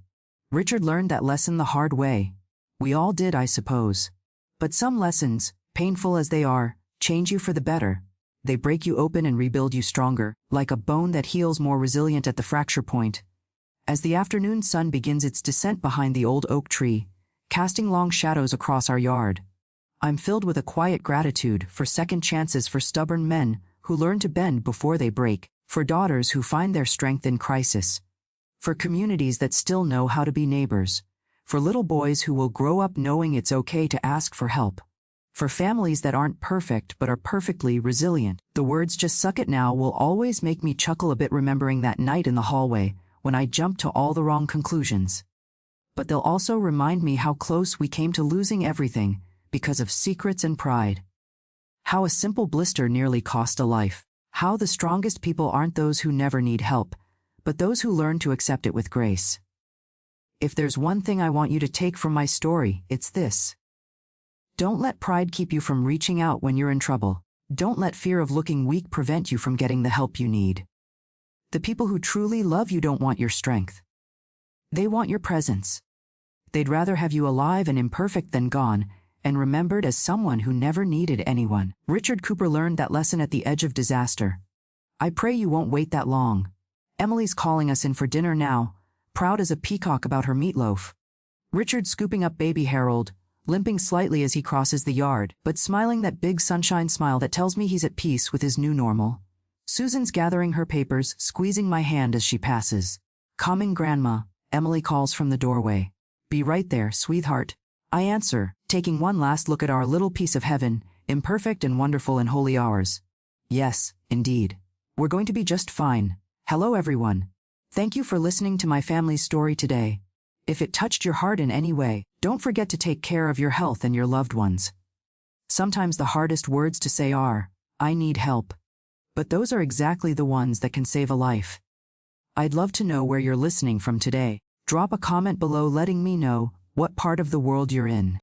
Richard learned that lesson the hard way. We all did, I suppose. But some lessons, painful as they are, change you for the better. They break you open and rebuild you stronger, like a bone that heals more resilient at the fracture point. As the afternoon sun begins its descent behind the old oak tree, casting long shadows across our yard, I'm filled with a quiet gratitude for second chances for stubborn men who learn to bend before they break, for daughters who find their strength in crisis, for communities that still know how to be neighbors, for little boys who will grow up knowing it's okay to ask for help. For families that aren't perfect but are perfectly resilient. The words "just suck it now" will always make me chuckle a bit, remembering that night in the hallway when I jumped to all the wrong conclusions. But they'll also remind me how close we came to losing everything because of secrets and pride. How a simple blister nearly cost a life. How the strongest people aren't those who never need help, but those who learn to accept it with grace. If there's one thing I want you to take from my story, it's this. Don't let pride keep you from reaching out when you're in trouble. Don't let fear of looking weak prevent you from getting the help you need. The people who truly love you don't want your strength. They want your presence. They'd rather have you alive and imperfect than gone, and remembered as someone who never needed anyone. Richard Cooper learned that lesson at the edge of disaster. I pray you won't wait that long. Emily's calling us in for dinner now, proud as a peacock about her meatloaf. Richard scooping up baby Harold, limping slightly as he crosses the yard, but smiling that big sunshine smile that tells me he's at peace with his new normal. Susan's gathering her papers, squeezing my hand as she passes. Coming, Grandma, Emily calls from the doorway. Be right there, sweetheart. I answer, taking one last look at our little piece of heaven, imperfect and wonderful and wholly ours. Yes, indeed. We're going to be just fine. Hello, everyone. Thank you for listening to my family's story today. If it touched your heart in any way, don't forget to take care of your health and your loved ones. Sometimes the hardest words to say are, I need help. But those are exactly the ones that can save a life. I'd love to know where you're listening from today. Drop a comment below letting me know what part of the world you're in.